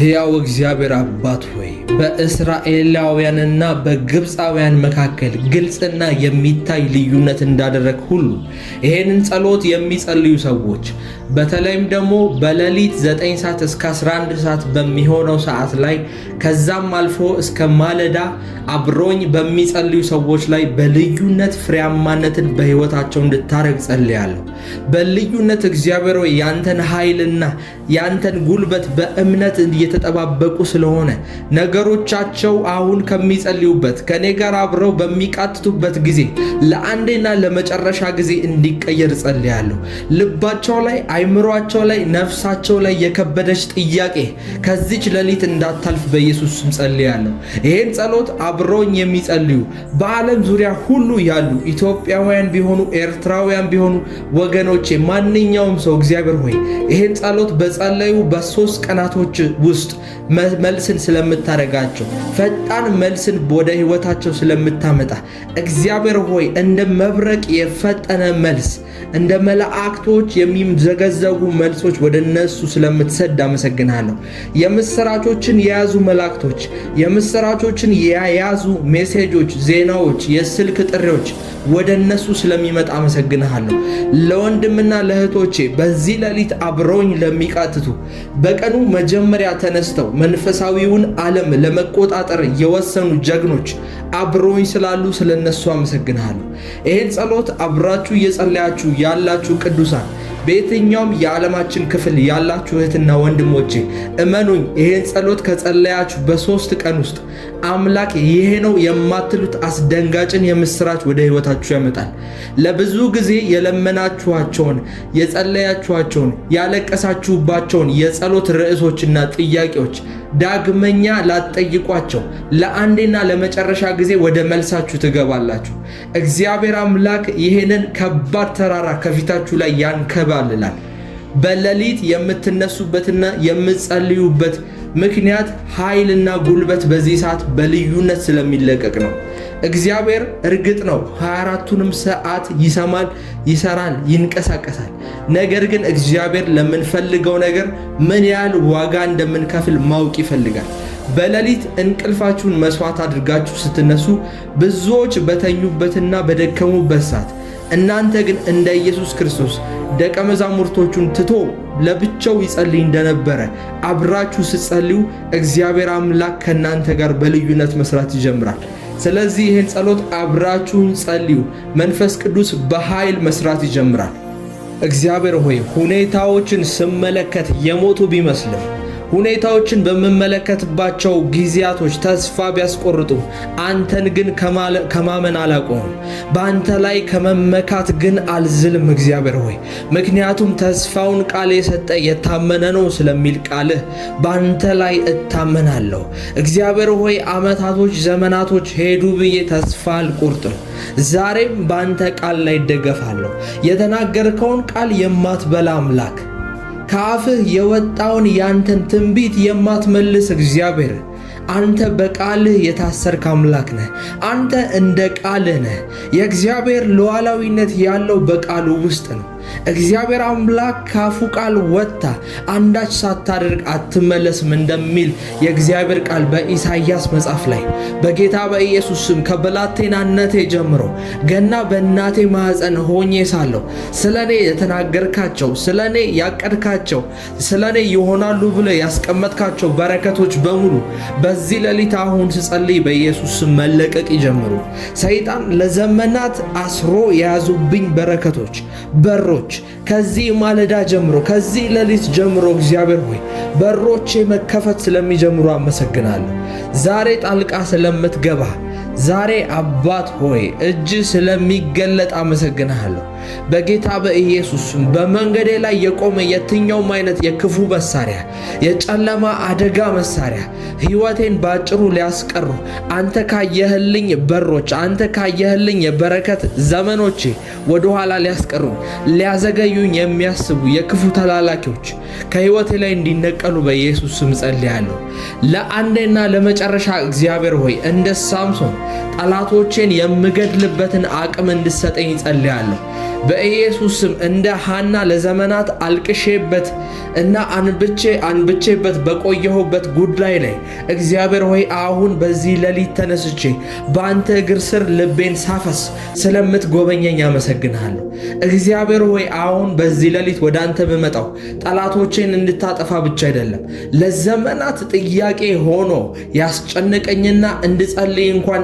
ሕያው እግዚአብሔር አባት ሆይ በእስራኤላውያንና በግብፃውያን መካከል ግልጽና የሚታይ ልዩነት እንዳደረግ ሁሉ ይሄንን ጸሎት የሚጸልዩ ሰዎች በተለይም ደግሞ በሌሊት 9 ሰዓት እስከ 11 ሰዓት በሚሆነው ሰዓት ላይ ከዛም አልፎ እስከ ማለዳ አብሮኝ በሚጸልዩ ሰዎች ላይ በልዩነት ፍሬያማነትን በሕይወታቸው እንድታረግ ጸልያለሁ። በልዩነት እግዚአብሔር ሆይ ያንተን ኃይልና ያንተን ጉልበት በእምነት እየተጠባበቁ ስለሆነ ነገሮቻቸው አሁን ከሚጸልዩበት ከኔ ጋር አብረው በሚቃትቱበት ጊዜ ለአንዴና ለመጨረሻ ጊዜ እንዲቀየር ጸልያለሁ። ልባቸው ላይ፣ አይምሯቸው ላይ፣ ነፍሳቸው ላይ የከበደች ጥያቄ ከዚች ሌሊት እንዳታልፍ በኢየሱስ ስም ጸልያለሁ። ይሄን ጸሎት አብረውኝ የሚጸልዩ በዓለም ዙሪያ ሁሉ ያሉ ኢትዮጵያውያን ቢሆኑ ኤርትራውያን ቢሆኑ ወገኖቼ ማንኛውም ሰው እግዚአብሔር ሆይ ይሄን ጸሎት በጸለዩ በ3 ቀናቶች ውስጥ መልስን ስለምታረጋቸው ፈጣን መልስን ወደ ህይወታቸው ስለምታመጣ እግዚአብሔር ሆይ እንደ መብረቅ የፈጠነ መልስ እንደ መላእክቶች የሚዘገዘጉ መልሶች ወደ እነሱ ስለምትሰድ አመሰግናለሁ። የምስራቾችን የያዙ መላእክቶች፣ የምስራቾችን የያዙ ሜሴጆች፣ ዜናዎች፣ የስልክ ጥሪዎች ወደ እነሱ ስለሚመጣ አመሰግናለሁ። ለወንድምና ለእህቶቼ በዚህ ሌሊት አብረውኝ ለሚቃትቱ በቀኑ መጀመሪያ ተነስተው መንፈሳዊውን ዓለም ለመቆጣጠር የወሰኑ ጀግኖች አብረውኝ ስላሉ ስለነሱ አመሰግናለሁ። ይሄን ጸሎት አብራችሁ እየጸለያችሁ ያላችሁ ቅዱሳን በየትኛውም የዓለማችን ክፍል ያላችሁ እህትና ወንድሞቼ እመኑኝ፣ ይሄን ጸሎት ከጸለያችሁ በ3 ቀን ውስጥ አምላክ ይሄ ነው የማትሉት አስደንጋጭን የምስራች ወደ ህይወታችሁ ያመጣል። ለብዙ ጊዜ የለመናችኋቸውን፣ የጸለያችኋቸውን፣ ያለቀሳችሁባቸውን የጸሎት ርዕሶችና ጥያቄዎች ዳግመኛ ላትጠይቋቸው ለአንዴና ለመጨረሻ ጊዜ ወደ መልሳችሁ ትገባላችሁ። እግዚአብሔር አምላክ ይሄንን ከባድ ተራራ ከፊታችሁ ላይ ያንከባልላል። በሌሊት የምትነሱበትና የምትጸልዩበት ምክንያት ኃይልና ጉልበት በዚህ ሰዓት በልዩነት ስለሚለቀቅ ነው። እግዚአብሔር እርግጥ ነው 24ቱንም ሰዓት ይሰማል፣ ይሰራል፣ ይንቀሳቀሳል። ነገር ግን እግዚአብሔር ለምንፈልገው ነገር ምን ያህል ዋጋ እንደምንከፍል ማወቅ ይፈልጋል። በሌሊት እንቅልፋችሁን መስዋዕት አድርጋችሁ ስትነሱ ብዙዎች በተኙበትና በደከሙበት ሰዓት እናንተ ግን እንደ ኢየሱስ ክርስቶስ ደቀ መዛሙርቶቹን ትቶ ለብቻው ይጸልይ እንደነበረ አብራችሁ ስትጸልዩ እግዚአብሔር አምላክ ከእናንተ ጋር በልዩነት መስራት ይጀምራል። ስለዚህ ይህን ጸሎት አብራችሁን ጸልዩ። መንፈስ ቅዱስ በኃይል መስራት ይጀምራል። እግዚአብሔር ሆይ ሁኔታዎችን ስመለከት የሞቱ ቢመስልም ሁኔታዎችን በመመለከትባቸው ጊዜያቶች ተስፋ ቢያስቆርጡ አንተን ግን ከማመን አላቆምም። በአንተ ላይ ከመመካት ግን አልዝልም። እግዚአብሔር ሆይ ምክንያቱም ተስፋውን ቃል የሰጠ የታመነ ነው ስለሚል ቃልህ በአንተ ላይ እታመናለሁ። እግዚአብሔር ሆይ ዓመታቶች፣ ዘመናቶች ሄዱ ብዬ ተስፋ አልቆርጥም። ዛሬም በአንተ ቃል ላይ እደገፋለሁ። የተናገርከውን ቃል የማትበላ አምላክ፣ ከአፍህ የወጣውን ያንተን ትንቢት የማትመልስ እግዚአብሔር፣ አንተ በቃልህ የታሰርክ አምላክ ነህ። አንተ እንደ ቃልህ ነህ። የእግዚአብሔር ሉዓላዊነት ያለው በቃሉ ውስጥ ነው። እግዚአብሔር አምላክ ካፉ ቃል ወጣ አንዳች ሳታደርግ አትመለስም እንደሚል የእግዚአብሔር ቃል በኢሳይያስ መጽሐፍ ላይ በጌታ በኢየሱስ ስም ከብላቴናነቴ ጀምሮ ገና በእናቴ ማኅፀን ሆኜ ሳለሁ ስለኔ የተናገርካቸው፣ ስለኔ ያቀድካቸው፣ ስለኔ ይሆናሉ ብለህ ያስቀመጥካቸው በረከቶች በሙሉ በዚህ ሌሊት አሁን ስጸልይ በኢየሱስ ስም መለቀቅ ይጀምሩ። ሰይጣን ለዘመናት አስሮ የያዙብኝ በረከቶች በሮች ከዚህ ማለዳ ጀምሮ ከዚህ ሌሊት ጀምሮ እግዚአብሔር ሆይ በሮቼ መከፈት ስለሚጀምሩ አመሰግናለሁ። ዛሬ ጣልቃ ስለምትገባ ዛሬ አባት ሆይ እጅ ስለሚገለጥ አመሰግናለሁ። በጌታ በኢየሱስ በመንገዴ ላይ የቆመ የትኛውም አይነት የክፉ መሳሪያ፣ የጨለማ አደጋ መሳሪያ ሕይወቴን ባጭሩ ሊያስቀሩ አንተ ካየህልኝ በሮች፣ አንተ ካየህልኝ የበረከት ዘመኖቼ ወደ ኋላ ሊያስቀሩ ሊያዘገዩኝ የሚያስቡ የክፉ ተላላኪዎች ከሕይወቴ ላይ እንዲነቀሉ በኢየሱስ ስም ጸልያለሁ። ለአንዴና ለመጨረሻ እግዚአብሔር ሆይ እንደ ሳምሶን ጠላቶቼን የምገድልበትን አቅም እንድሰጠኝ ጸልያለሁ። በኢየሱስ ስም እንደ ሐና ለዘመናት አልቅሼበት እና አንብቼበት በቆየሁበት ጉዳይ ላይ እግዚአብሔር ሆይ አሁን በዚህ ሌሊት ተነስቼ በአንተ እግር ስር ልቤን ሳፈስ ስለምትጎበኘኝ አመሰግንሃለሁ። እግዚአብሔር ሆይ አሁን በዚህ ሌሊት ወደ አንተ የምመጣው ጠላቶቼን እንድታጠፋ ብቻ አይደለም፣ ለዘመናት ጥያቄ ሆኖ ያስጨነቀኝና እንድጸልይ እንኳን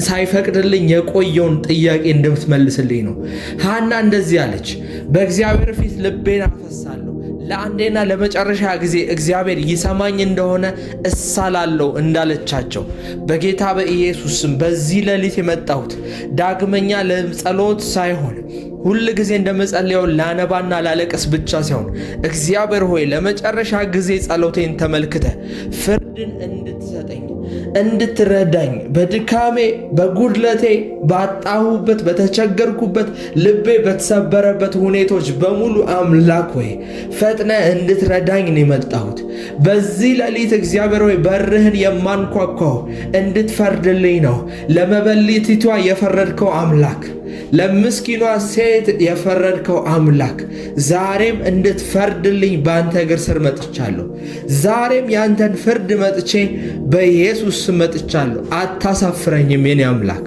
ሳይፈቅድልኝ የቆየውን ጥያቄ እንድትመልስልኝ ነው። ሐና እንደዚህ አለች፣ በእግዚአብሔር ፊት ልቤን አፈሳለሁ፣ ለአንዴና ለመጨረሻ ጊዜ እግዚአብሔር ይሰማኝ እንደሆነ እሳላለሁ እንዳለቻቸው በጌታ በኢየሱስ ስም በዚህ ሌሊት የመጣሁት ዳግመኛ ለጸሎት ሳይሆን ሁል ጊዜ እንደመጸለየው ላነባና ላለቅስ ብቻ ሳይሆን እግዚአብሔር ሆይ ለመጨረሻ ጊዜ ጸሎቴን ተመልክተ ፍርድን እንድትሰጠኝ እንድትረዳኝ በድካሜ በጉድለቴ ባጣሁበት በተቸገርኩበት ልቤ በተሰበረበት ሁኔታዎች በሙሉ አምላክ ሆይ ፈጥነ እንድትረዳኝ ነው የመጣሁት። በዚህ ሌሊት እግዚአብሔር ሆይ በርህን የማንኳኳው እንድትፈርድልኝ ነው። ለመበለቲቷ የፈረድከው አምላክ፣ ለምስኪኗ ሴት የፈረድከው አምላክ ዛሬም እንድትፈርድልኝ በአንተ እግር ስር መጥቻለሁ። ዛሬም ያንተን ፍርድ መጥቼ በኢየሱስ ስም መጥቻለሁ። አታሳፍረኝም የኔ አምላክ።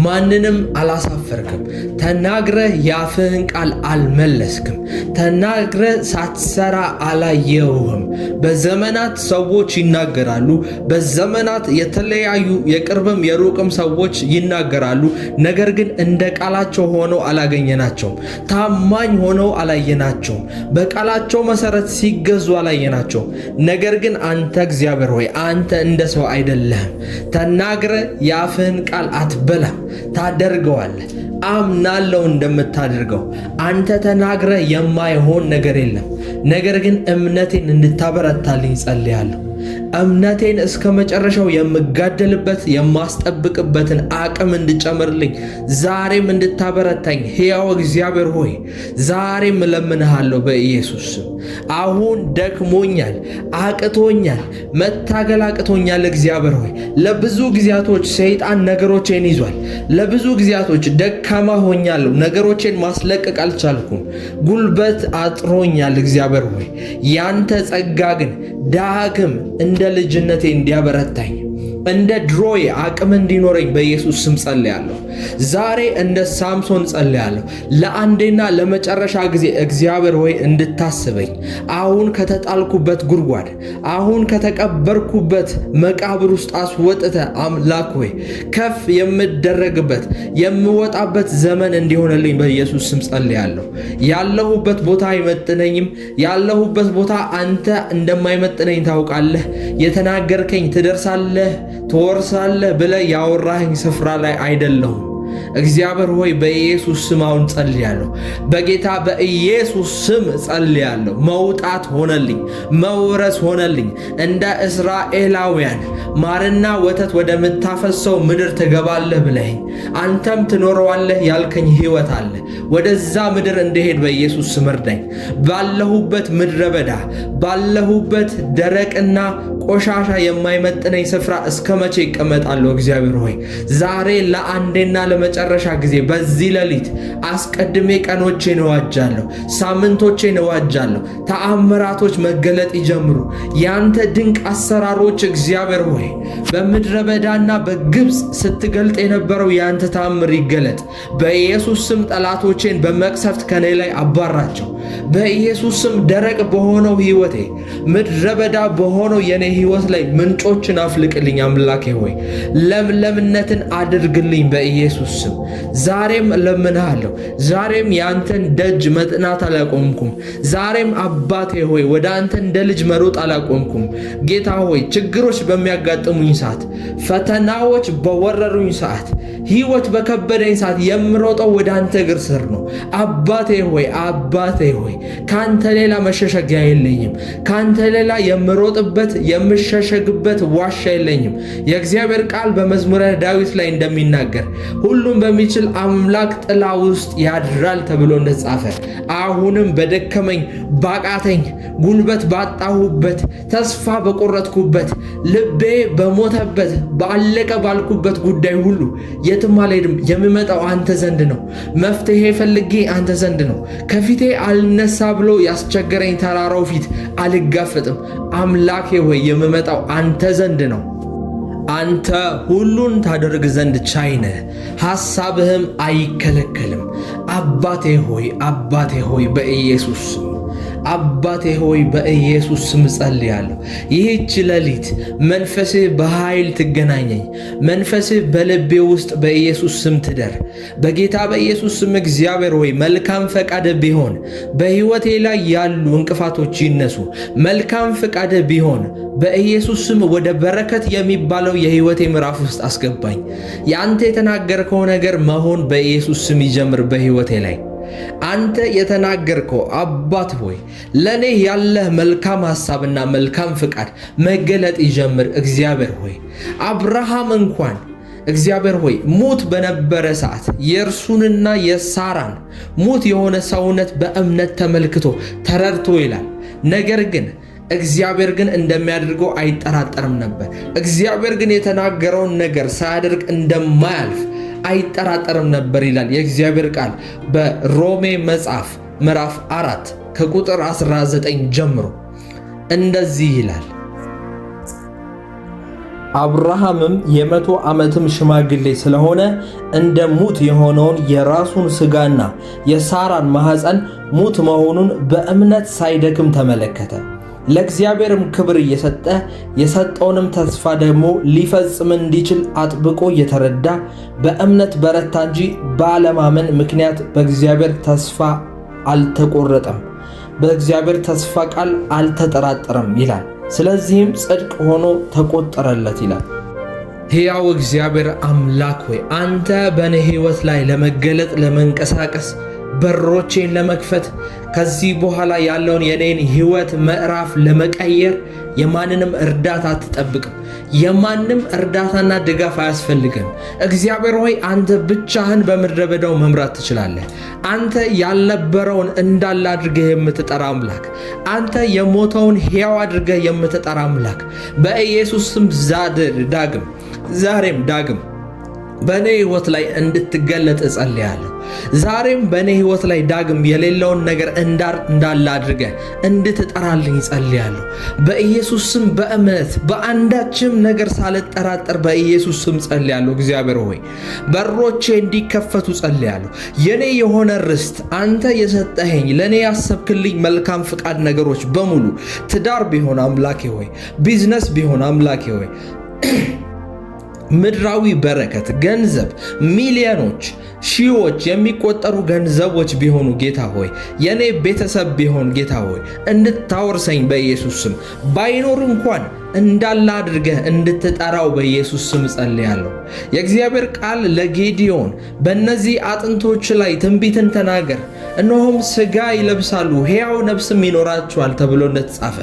ማንንም አላሳፈርክም። ተናግረህ የአፍህን ቃል አልመለስክም። ተናግረህ ሳትሰራ አላየውህም። በዘመናት ሰዎች ይናገራሉ። በዘመናት የተለያዩ የቅርብም የሩቅም ሰዎች ይናገራሉ። ነገር ግን እንደ ቃላቸው ሆነው አላገኘናቸውም። ታማኝ ሆነው አላየናቸውም። በቃላቸው መሰረት ሲገዙ አላየናቸውም። ነገር ግን አንተ እግዚአብሔር ሆይ አንተ እንደ ሰው አይደለህም። ተናግረህ የአፍህን ቃል አትበላም፣ ታደርገዋለህ። አምናለሁ እንደምታደርገው። አንተ ተናግረህ የማይሆን ነገር የለም። ነገር ግን እምነቴን እንድታበረታልኝ ጸልያለሁ። እምነቴን እስከ መጨረሻው የምጋደልበት የማስጠብቅበትን አቅም እንድጨምርልኝ ዛሬም እንድታበረታኝ ሕያው እግዚአብሔር ሆይ ዛሬም እለምንሃለሁ በኢየሱስ ስም። አሁን ደክሞኛል፣ አቅቶኛል፣ መታገል አቅቶኛል። እግዚአብሔር ሆይ ለብዙ ጊዜያቶች ሰይጣን ነገሮቼን ይዟል። ለብዙ ጊዜያቶች ደካማ ሆኛለሁ። ነገሮቼን ማስለቀቅ አልቻልኩም። ጉልበት አጥሮኛል። እግዚአብሔር ሆይ ያንተ ጸጋ ግን ዳግም እንደ ልጅነቴ እንዲያበረታኝ እንደ ድሮዬ አቅም እንዲኖረኝ በኢየሱስ ስም ጸልያለሁ። ዛሬ እንደ ሳምሶን ጸልያለሁ። ለአንዴና ለመጨረሻ ጊዜ እግዚአብሔር ሆይ እንድታስበኝ፣ አሁን ከተጣልኩበት ጉድጓድ፣ አሁን ከተቀበርኩበት መቃብር ውስጥ አስወጥተ አምላክ ሆይ ከፍ የምደረግበት የምወጣበት ዘመን እንዲሆንልኝ በኢየሱስ ስም ጸልያለሁ። ያለሁበት ቦታ አይመጥነኝም። ያለሁበት ቦታ አንተ እንደማይመጥነኝ ታውቃለህ። የተናገርከኝ ትደርሳለህ ትወርሳለህ ብለህ ያወራኸኝ ስፍራ ላይ አይደለሁም። እግዚአብሔር ሆይ በኢየሱስ ስም አሁን ጸልያለሁ። በጌታ በኢየሱስ ስም ጸልያለሁ። መውጣት ሆነልኝ፣ መውረስ ሆነልኝ። እንደ እስራኤላውያን ማርና ወተት ወደምታፈሰው ምድር ትገባለህ ብለኸኝ አንተም ትኖረዋለህ ያልከኝ ሕይወት አለ። ወደዛ ምድር እንድሄድ በኢየሱስ ስም እርዳኝ። ባለሁበት ምድረ በዳ፣ ባለሁበት ደረቅና ቆሻሻ የማይመጥነኝ ስፍራ እስከ መቼ ይቀመጣለሁ? እግዚአብሔር ሆይ ዛሬ ለአንዴና ለመጨረሻ ጊዜ በዚህ ሌሊት አስቀድሜ ቀኖቼን እዋጃለሁ፣ ሳምንቶቼን እዋጃለሁ። ተአምራቶች መገለጥ ይጀምሩ። ያንተ ድንቅ አሰራሮች እግዚአብሔር ሆይ በምድረ በዳና በግብፅ ስትገልጥ የነበረው ያንተ ተአምር ይገለጥ። በኢየሱስ ስም ጠላቶቼን በመቅሰፍት ከኔ ላይ አባራቸው። በኢየሱስ ስም ደረቅ በሆነው ሕይወቴ ምድረ በዳ በሆነው የኔ ሕይወት ላይ ምንጮችን አፍልቅልኝ። አምላኬ ሆይ ለምለምነትን አድርግልኝ በኢየሱስ ስም። ዛሬም እለምንሃለሁ። ዛሬም ያንተን ደጅ መጥናት አላቆምኩም። ዛሬም አባቴ ሆይ ወደ አንተ እንደ ልጅ መሮጥ አላቆምኩም። ጌታ ሆይ ችግሮች በሚያጋጥሙኝ ሰዓት፣ ፈተናዎች በወረሩኝ ሰዓት፣ ሕይወት በከበደኝ ሰዓት የምሮጠው ወደ አንተ እግር ስር ነው። አባቴ ሆይ ካንተ ሌላ መሸሸጊያ የለኝም። ካንተ ሌላ የምሮጥበት የምሸሸግበት ዋሻ የለኝም። የእግዚአብሔር ቃል በመዝሙረ ዳዊት ላይ እንደሚናገር ሁሉም በሚችል አምላክ ጥላ ውስጥ ያድራል ተብሎ እንደተጻፈ አሁንም በደከመኝ ባቃተኝ ጉልበት ባጣሁበት ተስፋ በቆረጥኩበት ልቤ በሞተበት ባለቀ ባልኩበት ጉዳይ ሁሉ የትም አልሄድም። የምመጣው አንተ ዘንድ ነው። መፍትሄ ፈልጌ አንተ ዘንድ ነው። ከፊቴ አልነሳ ብሎ ያስቸገረኝ ተራራው ፊት አልጋፈጥም። አምላኬ ሆይ የምመጣው አንተ ዘንድ ነው። አንተ ሁሉን ታደርግ ዘንድ ቻይ ነህ፣ ሐሳብህም አይከለከልም። አባቴ ሆይ በኢየሱስ ስም አባቴ ሆይ በኢየሱስ ስም ጸልያለሁ። ይህች ሌሊት መንፈስህ በኃይል ትገናኘኝ። መንፈስህ በልቤ ውስጥ በኢየሱስ ስም ትደር። በጌታ በኢየሱስ ስም እግዚአብሔር ሆይ መልካም ፈቃድ ቢሆን በሕይወቴ ላይ ያሉ እንቅፋቶች ይነሱ። መልካም ፈቃድ ቢሆን በኢየሱስ ስም ወደ በረከት የሚባለው የሕይወቴ ምዕራፍ ውስጥ አስገባኝ። ያንተ የተናገርከው ነገር መሆን በኢየሱስ ስም ይጀምር በሕይወቴ ላይ። አንተ የተናገርከው አባት ሆይ ለኔ ያለህ መልካም ሐሳብና መልካም ፍቃድ መገለጥ ይጀምር። እግዚአብሔር ሆይ አብርሃም እንኳን እግዚአብሔር ሆይ ሙት በነበረ ሰዓት የእርሱንና የሳራን ሙት የሆነ ሰውነት በእምነት ተመልክቶ ተረድቶ ይላል። ነገር ግን እግዚአብሔር ግን እንደሚያደርገው አይጠራጠርም ነበር። እግዚአብሔር ግን የተናገረውን ነገር ሳያደርግ እንደማያልፍ አይጠራጠርም ነበር ይላል የእግዚአብሔር ቃል በሮሜ መጽሐፍ ምዕራፍ 4 ከቁጥር 19 ጀምሮ እንደዚህ ይላል። አብርሃምም የ100 ዓመትም ሽማግሌ ስለሆነ እንደ ሙት የሆነውን የራሱን ሥጋና የሳራን ማኅፀን ሙት መሆኑን በእምነት ሳይደክም ተመለከተ። ለእግዚአብሔርም ክብር እየሰጠ የሰጠውንም ተስፋ ደግሞ ሊፈጽም እንዲችል አጥብቆ እየተረዳ በእምነት በረታ እንጂ ባለማመን ምክንያት በእግዚአብሔር ተስፋ አልተቆረጠም፣ በእግዚአብሔር ተስፋ ቃል አልተጠራጠረም ይላል። ስለዚህም ጽድቅ ሆኖ ተቆጠረለት ይላል። ሕያው እግዚአብሔር አምላክ ሆይ አንተ በእኔ ሕይወት ላይ ለመገለጥ ለመንቀሳቀስ በሮቼን ለመክፈት ከዚህ በኋላ ያለውን የኔን ሕይወት ምዕራፍ ለመቀየር የማንንም እርዳታ አትጠብቅም። የማንም እርዳታና ድጋፍ አያስፈልግም። እግዚአብሔር ሆይ አንተ ብቻህን በምድረ በዳው መምራት ትችላለህ። አንተ ያልነበረውን እንዳለ አድርገህ የምትጠራ አምላክ፣ አንተ የሞተውን ሕያው አድርገህ የምትጠራ አምላክ በኢየሱስ ስም ዛሬም ዳግም በእኔ ሕይወት ላይ እንድትገለጥ እጸልያለሁ። ዛሬም በእኔ ሕይወት ላይ ዳግም የሌለውን ነገር እንዳለ አድርገህ እንድትጠራልኝ እጸልያለሁ። በኢየሱስ ስም በእምነት በአንዳችም ነገር ሳልጠራጠር በኢየሱስ ስም ጸልያለሁ። እግዚአብሔር ሆይ በሮቼ እንዲከፈቱ ጸልያለሁ። የኔ የሆነ ርስት አንተ የሰጠኸኝ ለኔ ያሰብክልኝ መልካም ፍቃድ ነገሮች በሙሉ ትዳር ቢሆን አምላኬ ሆይ፣ ቢዝነስ ቢሆን አምላኬ ሆይ፣ ምድራዊ በረከት፣ ገንዘብ፣ ሚሊዮኖች፣ ሺዎች የሚቆጠሩ ገንዘቦች ቢሆኑ ጌታ ሆይ የኔ ቤተሰብ ቢሆን ጌታ ሆይ እንድታወርሰኝ በኢየሱስ ስም ባይኖር እንኳን እንዳለ አድርገህ እንድትጠራው በኢየሱስ ስም ጸልያለሁ። የእግዚአብሔር ቃል ለጌዲዮን በእነዚህ አጥንቶች ላይ ትንቢትን ተናገር፣ እነሆም ሥጋ ይለብሳሉ ሕያው ነፍስም ይኖራቸዋል ተብሎ እንደተጻፈ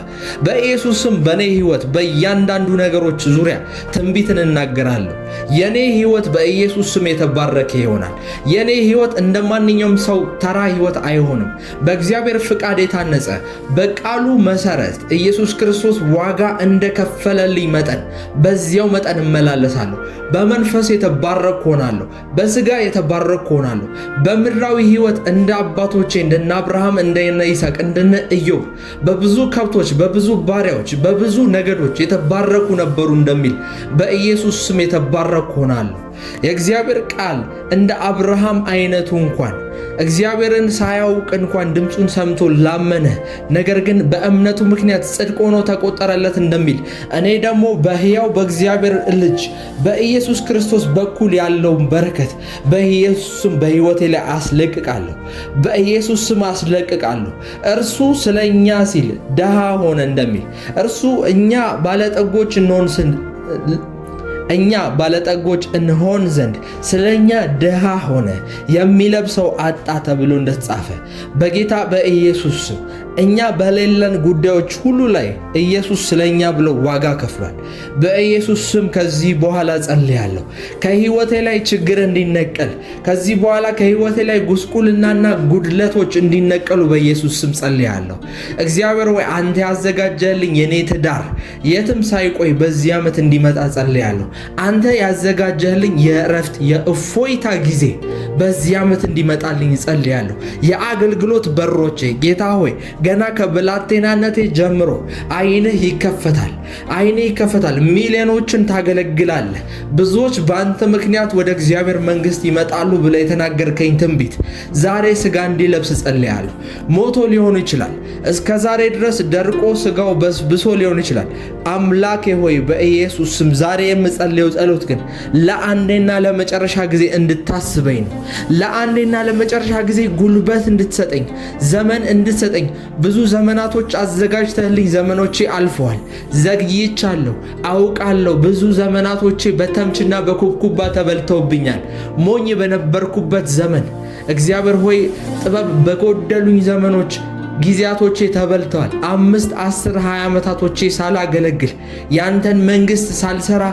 በኢየሱስ ስም በእኔ ሕይወት በእያንዳንዱ ነገሮች ዙሪያ ትንቢትን እናገራለሁ። የኔ ሕይወት በኢየሱስ ስም የተባረከ ይሆናል። የኔ ሕይወት እንደ ማንኛውም ሰው ተራ ሕይወት አይሆንም። በእግዚአብሔር ፍቃድ የታነጸ በቃሉ መሰረት ኢየሱስ ክርስቶስ ዋጋ እንደከፈለልኝ መጠን በዚያው መጠን እመላለሳለሁ። በመንፈስ የተባረክ ሆናለሁ። በሥጋ የተባረክ ሆናለሁ። በምድራዊ ሕይወት እንደ አባቶቼ እንደነ አብርሃም እንደነ ይስሐቅ እንደነ ኢዮብ በብዙ ከብቶች፣ በብዙ ባሪያዎች፣ በብዙ ነገዶች የተባረኩ ነበሩ እንደሚል በኢየሱስ ስም የተባረክ ሆናለሁ። የእግዚአብሔር ቃል እንደ አብርሃም አይነቱ እንኳን እግዚአብሔርን ሳያውቅ እንኳን ድምፁን ሰምቶ ላመነ ነገር ግን በእምነቱ ምክንያት ጽድቅ ሆኖ ተቆጠረለት እንደሚል እኔ ደግሞ በሕያው በእግዚአብሔር ልጅ በኢየሱስ ክርስቶስ በኩል ያለውን በረከት በኢየሱስ ስም በሕይወቴ ላይ አስለቅቃለሁ። በኢየሱስ ስም አስለቅቃለሁ። እርሱ ስለኛ ሲል ድሃ ሆነ እንደሚል እርሱ እኛ ባለጠጎች እንሆን እኛ ባለጠጎች እንሆን ዘንድ ስለኛ ድሃ ሆነ፣ የሚለብሰው አጣ ተብሎ እንደተጻፈ በጌታ በኢየሱስ ስም እኛ በሌለን ጉዳዮች ሁሉ ላይ ኢየሱስ ስለኛ ብሎ ዋጋ ከፍሏል። በኢየሱስ ስም ከዚህ በኋላ ጸልያለሁ፣ ከህይወቴ ላይ ችግር እንዲነቀል፣ ከዚህ በኋላ ከህይወቴ ላይ ጉስቁልናና ጉድለቶች እንዲነቀሉ በኢየሱስ ስም ጸልያለሁ። እግዚአብሔር ሆይ አንተ ያዘጋጀልኝ የኔ ትዳር የትም ሳይቆይ በዚህ ዓመት እንዲመጣ ጸልያለሁ። አንተ ያዘጋጀልኝ የእረፍት የእፎይታ ጊዜ በዚህ ዓመት እንዲመጣልኝ ጸልያለሁ። የአገልግሎት በሮቼ ጌታ ሆይ ገና ከብላቴናነቴ ጀምሮ አይንህ ይከፈታል፣ አይንህ ይከፈታል። ሚሊዮኖችን ታገለግላለህ። ብዙዎች በአንተ ምክንያት ወደ እግዚአብሔር መንግስት ይመጣሉ ብለህ የተናገርከኝ ትንቢት ዛሬ ስጋ እንዲለብስ ጸልያለሁ። ሞቶ ሊሆን ይችላል፣ እስከ ዛሬ ድረስ ደርቆ ስጋው በስብሶ ሊሆን ይችላል። አምላኬ ሆይ በኢየሱስ ስም ዛሬ የምጸልየው ጸሎት ግን ለአንዴና ለመጨረሻ ጊዜ እንድታስበኝ ነው። ለአንዴና ለመጨረሻ ጊዜ ጉልበት እንድትሰጠኝ፣ ዘመን እንድትሰጠኝ። ብዙ ዘመናቶች አዘጋጅተህልኝ ዘመኖቼ አልፈዋል። ዘግይቻለሁ፣ አውቃለሁ። ብዙ ዘመናቶቼ በተምችና በኩብኩባ ተበልተውብኛል። ሞኝ በነበርኩበት ዘመን እግዚአብሔር ሆይ ጥበብ በጎደሉኝ ዘመኖች ጊዜያቶቼ ተበልተዋል። 5፣ 10፣ 20 ዓመታቶቼ ሳላገለግል ያንተን መንግስት ሳልሰራ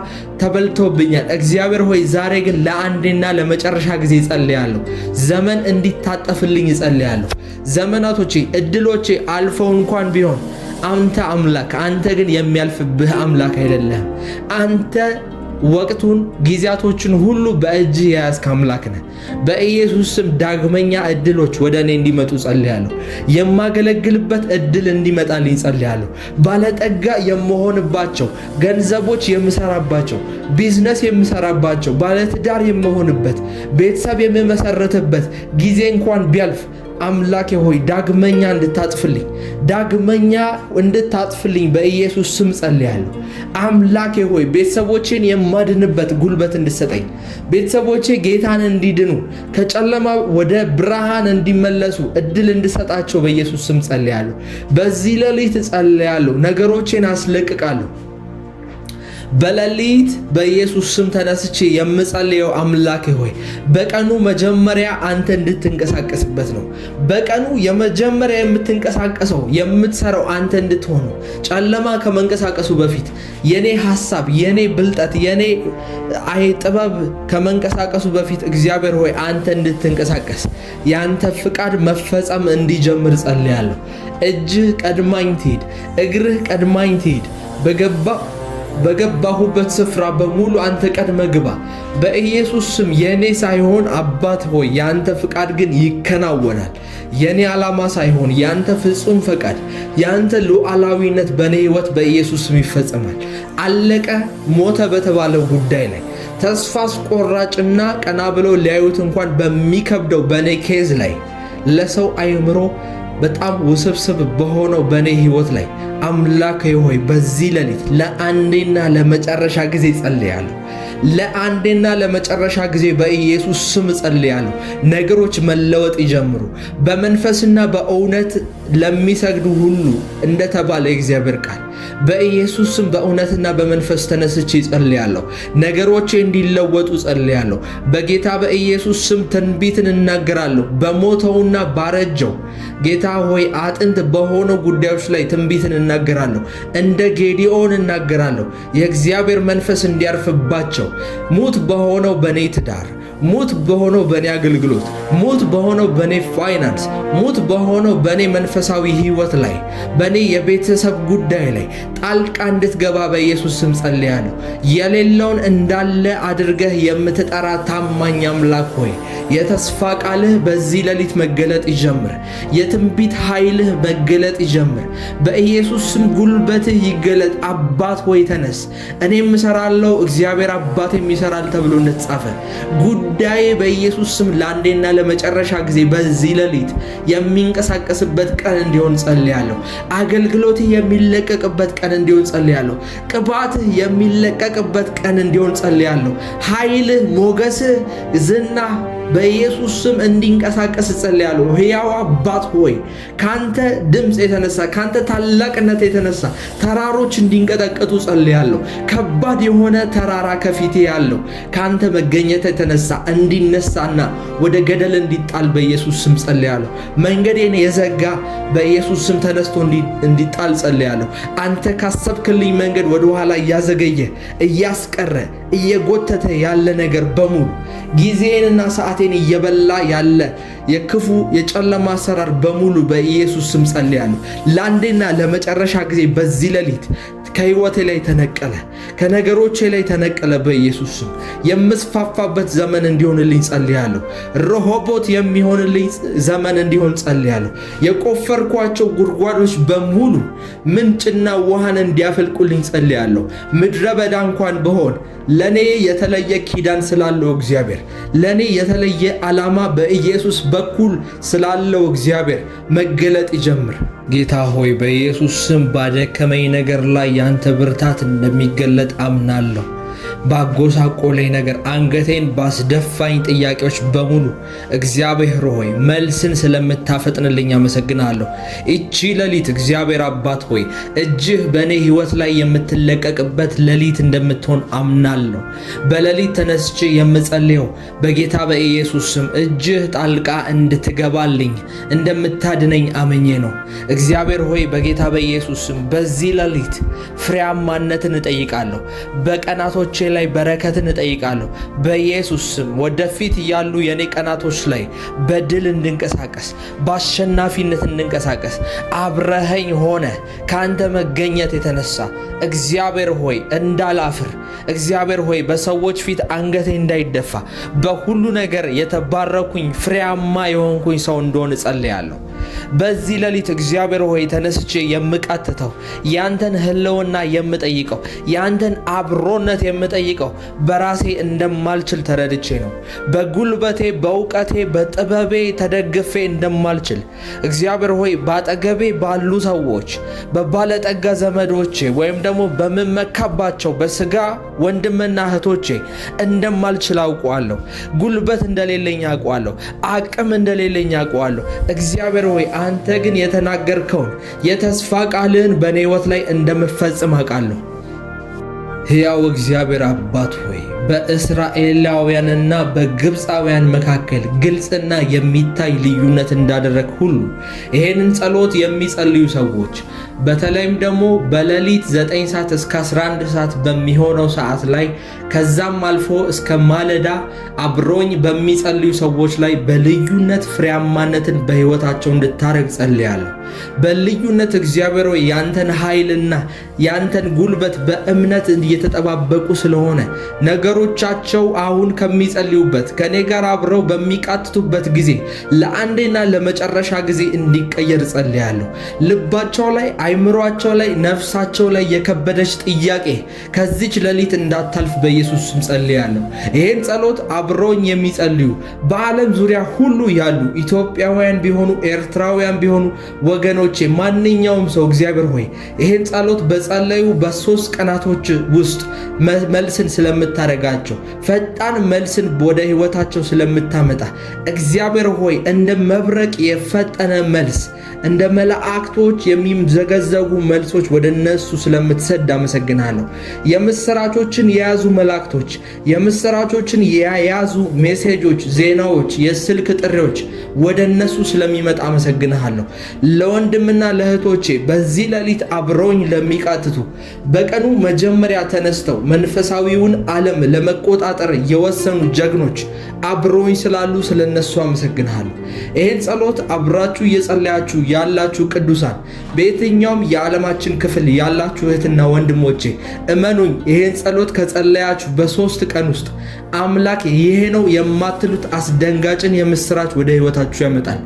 ተበልተውብኛል። እግዚአብሔር ሆይ ዛሬ ግን ለአንዴና ለመጨረሻ ጊዜ ጸልያለሁ። ዘመን እንዲታጠፍልኝ ጸልያለሁ። ዘመናቶቼ እድሎቼ አልፈው እንኳን ቢሆን አንተ አምላክ፣ አንተ ግን የሚያልፍብህ አምላክ አይደለም። አንተ ወቅቱን ጊዜያቶችን ሁሉ በእጅ የያዝክ አምላክ ነህ። በኢየሱስ ስም ዳግመኛ እድሎች ወደ እኔ እንዲመጡ ጸልያለሁ። የማገለግልበት እድል እንዲመጣልኝ ጸልያለሁ። ባለጠጋ የምሆንባቸው ገንዘቦች የምሰራባቸው፣ ቢዝነስ የምሰራባቸው፣ ባለትዳር የምሆንበት፣ ቤተሰብ የምመሰረትበት ጊዜ እንኳን ቢያልፍ አምላኬ ሆይ ዳግመኛ እንድታጥፍልኝ በኢየሱስ ስም ጸልያለሁ። አምላኬ ሆይ ቤተሰቦቼን የማድንበት ጉልበት እንድሰጠኝ፣ ቤተሰቦቼ ጌታን እንዲድኑ ከጨለማ ወደ ብርሃን እንዲመለሱ እድል እንድሰጣቸው በኢየሱስ ስም ጸልያለሁ። በዚህ ሌሊት ጸልያለሁ። ነገሮቼን አስለቅቃለሁ። በሌሊት በኢየሱስ ስም ተነስቼ የምጸልየው አምላኬ ሆይ በቀኑ መጀመሪያ አንተ እንድትንቀሳቀስበት ነው። በቀኑ የመጀመሪያ የምትንቀሳቀሰው የምትሰራው አንተ እንድትሆን ነው። ጨለማ ከመንቀሳቀሱ በፊት የኔ ሐሳብ፣ የኔ ብልጠት፣ የኔ ጥበብ ከመንቀሳቀሱ በፊት እግዚአብሔር ሆይ አንተ እንድትንቀሳቀስ ያንተ ፍቃድ መፈጸም እንዲጀምር ጸልያለሁ። እጅህ ቀድማኝ ትሂድ፣ እግርህ ቀድማኝ ትሂድ። በገባሁበት ስፍራ በሙሉ አንተ ቀድመ ግባ። በኢየሱስ ስም የኔ ሳይሆን አባት ሆይ ያንተ ፍቃድ ግን ይከናወናል። የኔ ዓላማ ሳይሆን ያንተ ፍጹም ፈቃድ፣ ያንተ ሉዓላዊነት በኔ ሕይወት በኢየሱስ ስም ይፈጸማል። አለቀ ሞተ በተባለው ጉዳይ ላይ ተስፋ አስቆራጭና ቀና ብለው ሊያዩት እንኳን በሚከብደው በኔ ኬዝ ላይ ለሰው አይምሮ በጣም ውስብስብ በሆነው በኔ ሕይወት ላይ አምላኬ ሆይ በዚህ ሌሊት ለአንዴና ለመጨረሻ ጊዜ ጸልያለሁ። ለአንዴና ለመጨረሻ ጊዜ በኢየሱስ ስም ጸልያለሁ። ነገሮች መለወጥ ይጀምሩ። በመንፈስና በእውነት ለሚሰግዱ ሁሉ እንደተባለ የእግዚአብሔር ቃል በኢየሱስ ስም በእውነትና በመንፈስ ተነስቼ ጸልያለሁ። ነገሮቼ እንዲለወጡ ጸልያለሁ። በጌታ በኢየሱስ ስም ትንቢትን እናገራለሁ። በሞተውና ባረጀው ጌታ ሆይ አጥንት በሆነው ጉዳዮች ላይ ትንቢትን እናገራለሁ። እንደ ጌዲኦን እናገራለሁ። የእግዚአብሔር መንፈስ እንዲያርፍባቸው ሙት በሆነው በኔ ትዳር፣ ሙት በሆነው በኔ አገልግሎት፣ ሙት በሆነው በኔ ፋይናንስ፣ ሙት በሆነው በኔ መንፈሳዊ ሕይወት ላይ፣ በኔ የቤተሰብ ጉዳይ ላይ ጣልቃ እንድትገባ በኢየሱስ ስም ጸልያለሁ። የሌለውን እንዳለ አድርገህ የምትጠራ ታማኝ አምላክ ሆይ የተስፋ ቃልህ በዚህ ሌሊት መገለጥ ይጀምር። የትንቢት ኃይልህ መገለጥ ይጀምር። በኢየሱስ ስም ጉልበትህ ይገለጥ። አባት ሆይ ተነስ፣ እኔም እሰራለሁ እግዚአብሔር አባቴም ይሰራል ተብሎ እንደተጻፈ ጉዳዬ በኢየሱስ ስም ለአንዴና ለመጨረሻ ጊዜ በዚህ ሌሊት የሚንቀሳቀስበት ቀን እንዲሆን ጸልያለሁ። አገልግሎትህ የሚለቀቅበት ቀን እንዲሆን ጸልያለሁ። ቅባትህ የሚለቀቅበት ቀን እንዲሆን ጸልያለሁ። ኃይልህ፣ ሞገስህ፣ ዝናህ በኢየሱስ ስም እንዲንቀሳቀስ ጸልያለሁ። ሕያው አባት ሆይ ካንተ ድምፅ የተነሳ ካንተ ታላቅነት የተነሳ ተራሮች እንዲንቀጠቀጡ ጸልያለሁ። ከባድ የሆነ ተራራ ከፊቴ ያለው ካንተ መገኘት የተነሳ እንዲነሳና ወደ ገደል እንዲጣል በኢየሱስ ስም ጸልያለሁ። መንገዴን የዘጋ በኢየሱስ ስም ተነስቶ እንዲጣል ጸልያለሁ። አንተ ካሰብክልኝ መንገድ ወደ ኋላ እያዘገየ እያስቀረ እየጎተተ ያለ ነገር በሙሉ ጊዜንና ሰዓቴን እየበላ ያለ የክፉ የጨለማ አሰራር በሙሉ በኢየሱስ ስም ጸልያለሁ። ለአንዴና ለመጨረሻ ጊዜ በዚህ ሌሊት ከህይወቴ ላይ ተነቀለ፣ ከነገሮቼ ላይ ተነቀለ። በኢየሱስ ስም የምስፋፋበት ዘመን እንዲሆንልኝ ጸልያለሁ። ረሆቦት የሚሆንልኝ ዘመን እንዲሆን ጸልያለሁ። የቆፈርኳቸው ጉድጓዶች በሙሉ ምንጭና ውሃን እንዲያፈልቁልኝ ጸልያለሁ። ምድረ በዳ እንኳን ብሆን ለኔ የተለየ ኪዳን ስላለው እግዚአብሔር፣ ለኔ የተለየ ዓላማ በኢየሱስ በኩል ስላለው እግዚአብሔር መገለጥ ይጀምር። ጌታ ሆይ በኢየሱስ ስም ባደከመኝ ነገር ላይ ያንተ ብርታት እንደሚገለጥ አምናለሁ። ባጎሳቆለኝ ነገር አንገቴን ባስደፋኝ ጥያቄዎች በሙሉ እግዚአብሔር ሆይ መልስን ስለምታፈጥንልኝ አመሰግናለሁ። እቺ ሌሊት እግዚአብሔር አባት ሆይ እጅህ በእኔ ህይወት ላይ የምትለቀቅበት ሌሊት እንደምትሆን አምናለሁ። በሌሊት ተነስቼ የምጸልየው በጌታ በኢየሱስ ስም እጅህ ጣልቃ እንድትገባልኝ እንደምታድነኝ አመኜ ነው። እግዚአብሔር ሆይ በጌታ በኢየሱስ ስም በዚህ ሌሊት ፍሬያማነትን እጠይቃለሁ። በቀናቶቼ ላይ በረከትን እጠይቃለሁ። በኢየሱስ ስም ወደፊት ያሉ የኔ ቀናቶች ላይ በድል እንድንቀሳቀስ፣ በአሸናፊነት እንድንቀሳቀስ አብረኸኝ ሆነ ካንተ መገኘት የተነሳ እግዚአብሔር ሆይ እንዳላፍር፣ እግዚአብሔር ሆይ በሰዎች ፊት አንገቴ እንዳይደፋ፣ በሁሉ ነገር የተባረኩኝ ፍሬያማ የሆንኩኝ ሰው እንደሆነ ጸልያለሁ። በዚህ ሌሊት እግዚአብሔር ሆይ ተነስቼ የምቃተተው ያንተን ህልውና የምጠይቀው ያንተን አብሮነት የምጠይቀው በራሴ እንደማልችል ተረድቼ ነው። በጉልበቴ በእውቀቴ በጥበቤ ተደግፌ እንደማልችል እግዚአብሔር ሆይ ባጠገቤ ባሉ ሰዎች በባለጠጋ ዘመዶቼ ወይም ደግሞ በምመካባቸው በስጋ ወንድምና እህቶቼ እንደማልችል አውቀዋለሁ። ጉልበት እንደሌለኝ አውቀዋለሁ። አቅም እንደሌለኝ አውቀዋለሁ። እግዚአብሔር ሆይ አንተ ግን የተናገርከውን የተስፋ ቃልህን በእኔ ሕይወት ላይ እንደምፈጽም አውቃለሁ። ሕያው እግዚአብሔር አባት ሆይ በእስራኤላውያንና በግብፃውያን መካከል ግልጽና የሚታይ ልዩነት እንዳደረግ ሁሉ ይሄንን ጸሎት የሚጸልዩ ሰዎች በተለይም ደግሞ በሌሊት 9 ሰዓት እስከ 11 ሰዓት በሚሆነው ሰዓት ላይ ከዛም አልፎ እስከ ማለዳ አብሮኝ በሚጸልዩ ሰዎች ላይ በልዩነት ፍሬያማነትን በሕይወታቸው እንድታረግ ጸልያለሁ። በልዩነት እግዚአብሔር ሆይ ያንተን ኃይልና ያንተን ጉልበት በእምነት እየተጠባበቁ ስለሆነ ነገሮቻቸው አሁን ከሚጸልዩበት ከኔ ጋር አብረው በሚቃትቱበት ጊዜ ለአንዴና ለመጨረሻ ጊዜ እንዲቀየር ጸልያለሁ። ልባቸው ላይ አይምሯቸው ላይ ነፍሳቸው ላይ የከበደች ጥያቄ ከዚች ሌሊት እንዳታልፍ በኢየሱስ ስም ጸልያለሁ። ይሄን ጸሎት አብሮኝ የሚጸልዩ በዓለም ዙሪያ ሁሉ ያሉ ኢትዮጵያውያን ቢሆኑ ኤርትራውያን ቢሆኑ ወገኖቼ ማንኛውም ሰው እግዚአብሔር ሆይ ይሄን ጸሎት በጸለዩ በ3 ቀናቶች ውስጥ መልስን ስለምታረጋቸው ፈጣን መልስን ወደ ህይወታቸው ስለምታመጣ እግዚአብሔር ሆይ እንደ መብረቅ የፈጠነ መልስ እንደ መላእክቶች የሚዘገዘጉ መልሶች ወደ እነሱ ስለምትሰድ አመሰግናለሁ። የምስራቾችን የያዙ መላእክቶች፣ የምስራቾችን የያዙ ሜሴጆች፣ ዜናዎች፣ የስልክ ጥሪዎች ወደ እነሱ ስለሚመጣ አመሰግናለሁ። ለወንድምና ለእህቶቼ በዚህ ሌሊት አብረውኝ ለሚቃትቱ በቀኑ መጀመሪያ ተነስተው መንፈሳዊውን ዓለም ለመቆጣጠር የወሰኑ ጀግኖች አብረውኝ ስላሉ ስለነሱ አመሰግናለሁ። ይሄን ጸሎት አብራችሁ እየጸለያችሁ ያላችሁ ቅዱሳን በየትኛውም የዓለማችን ክፍል ያላችሁ እህትና ወንድሞቼ እመኑኝ፣ ይሄን ጸሎት ከጸለያችሁ በ3 ቀን ውስጥ አምላክ ይሄ ነው የማትሉት አስደንጋጭን የምስራች ወደ ህይወታችሁ ያመጣል።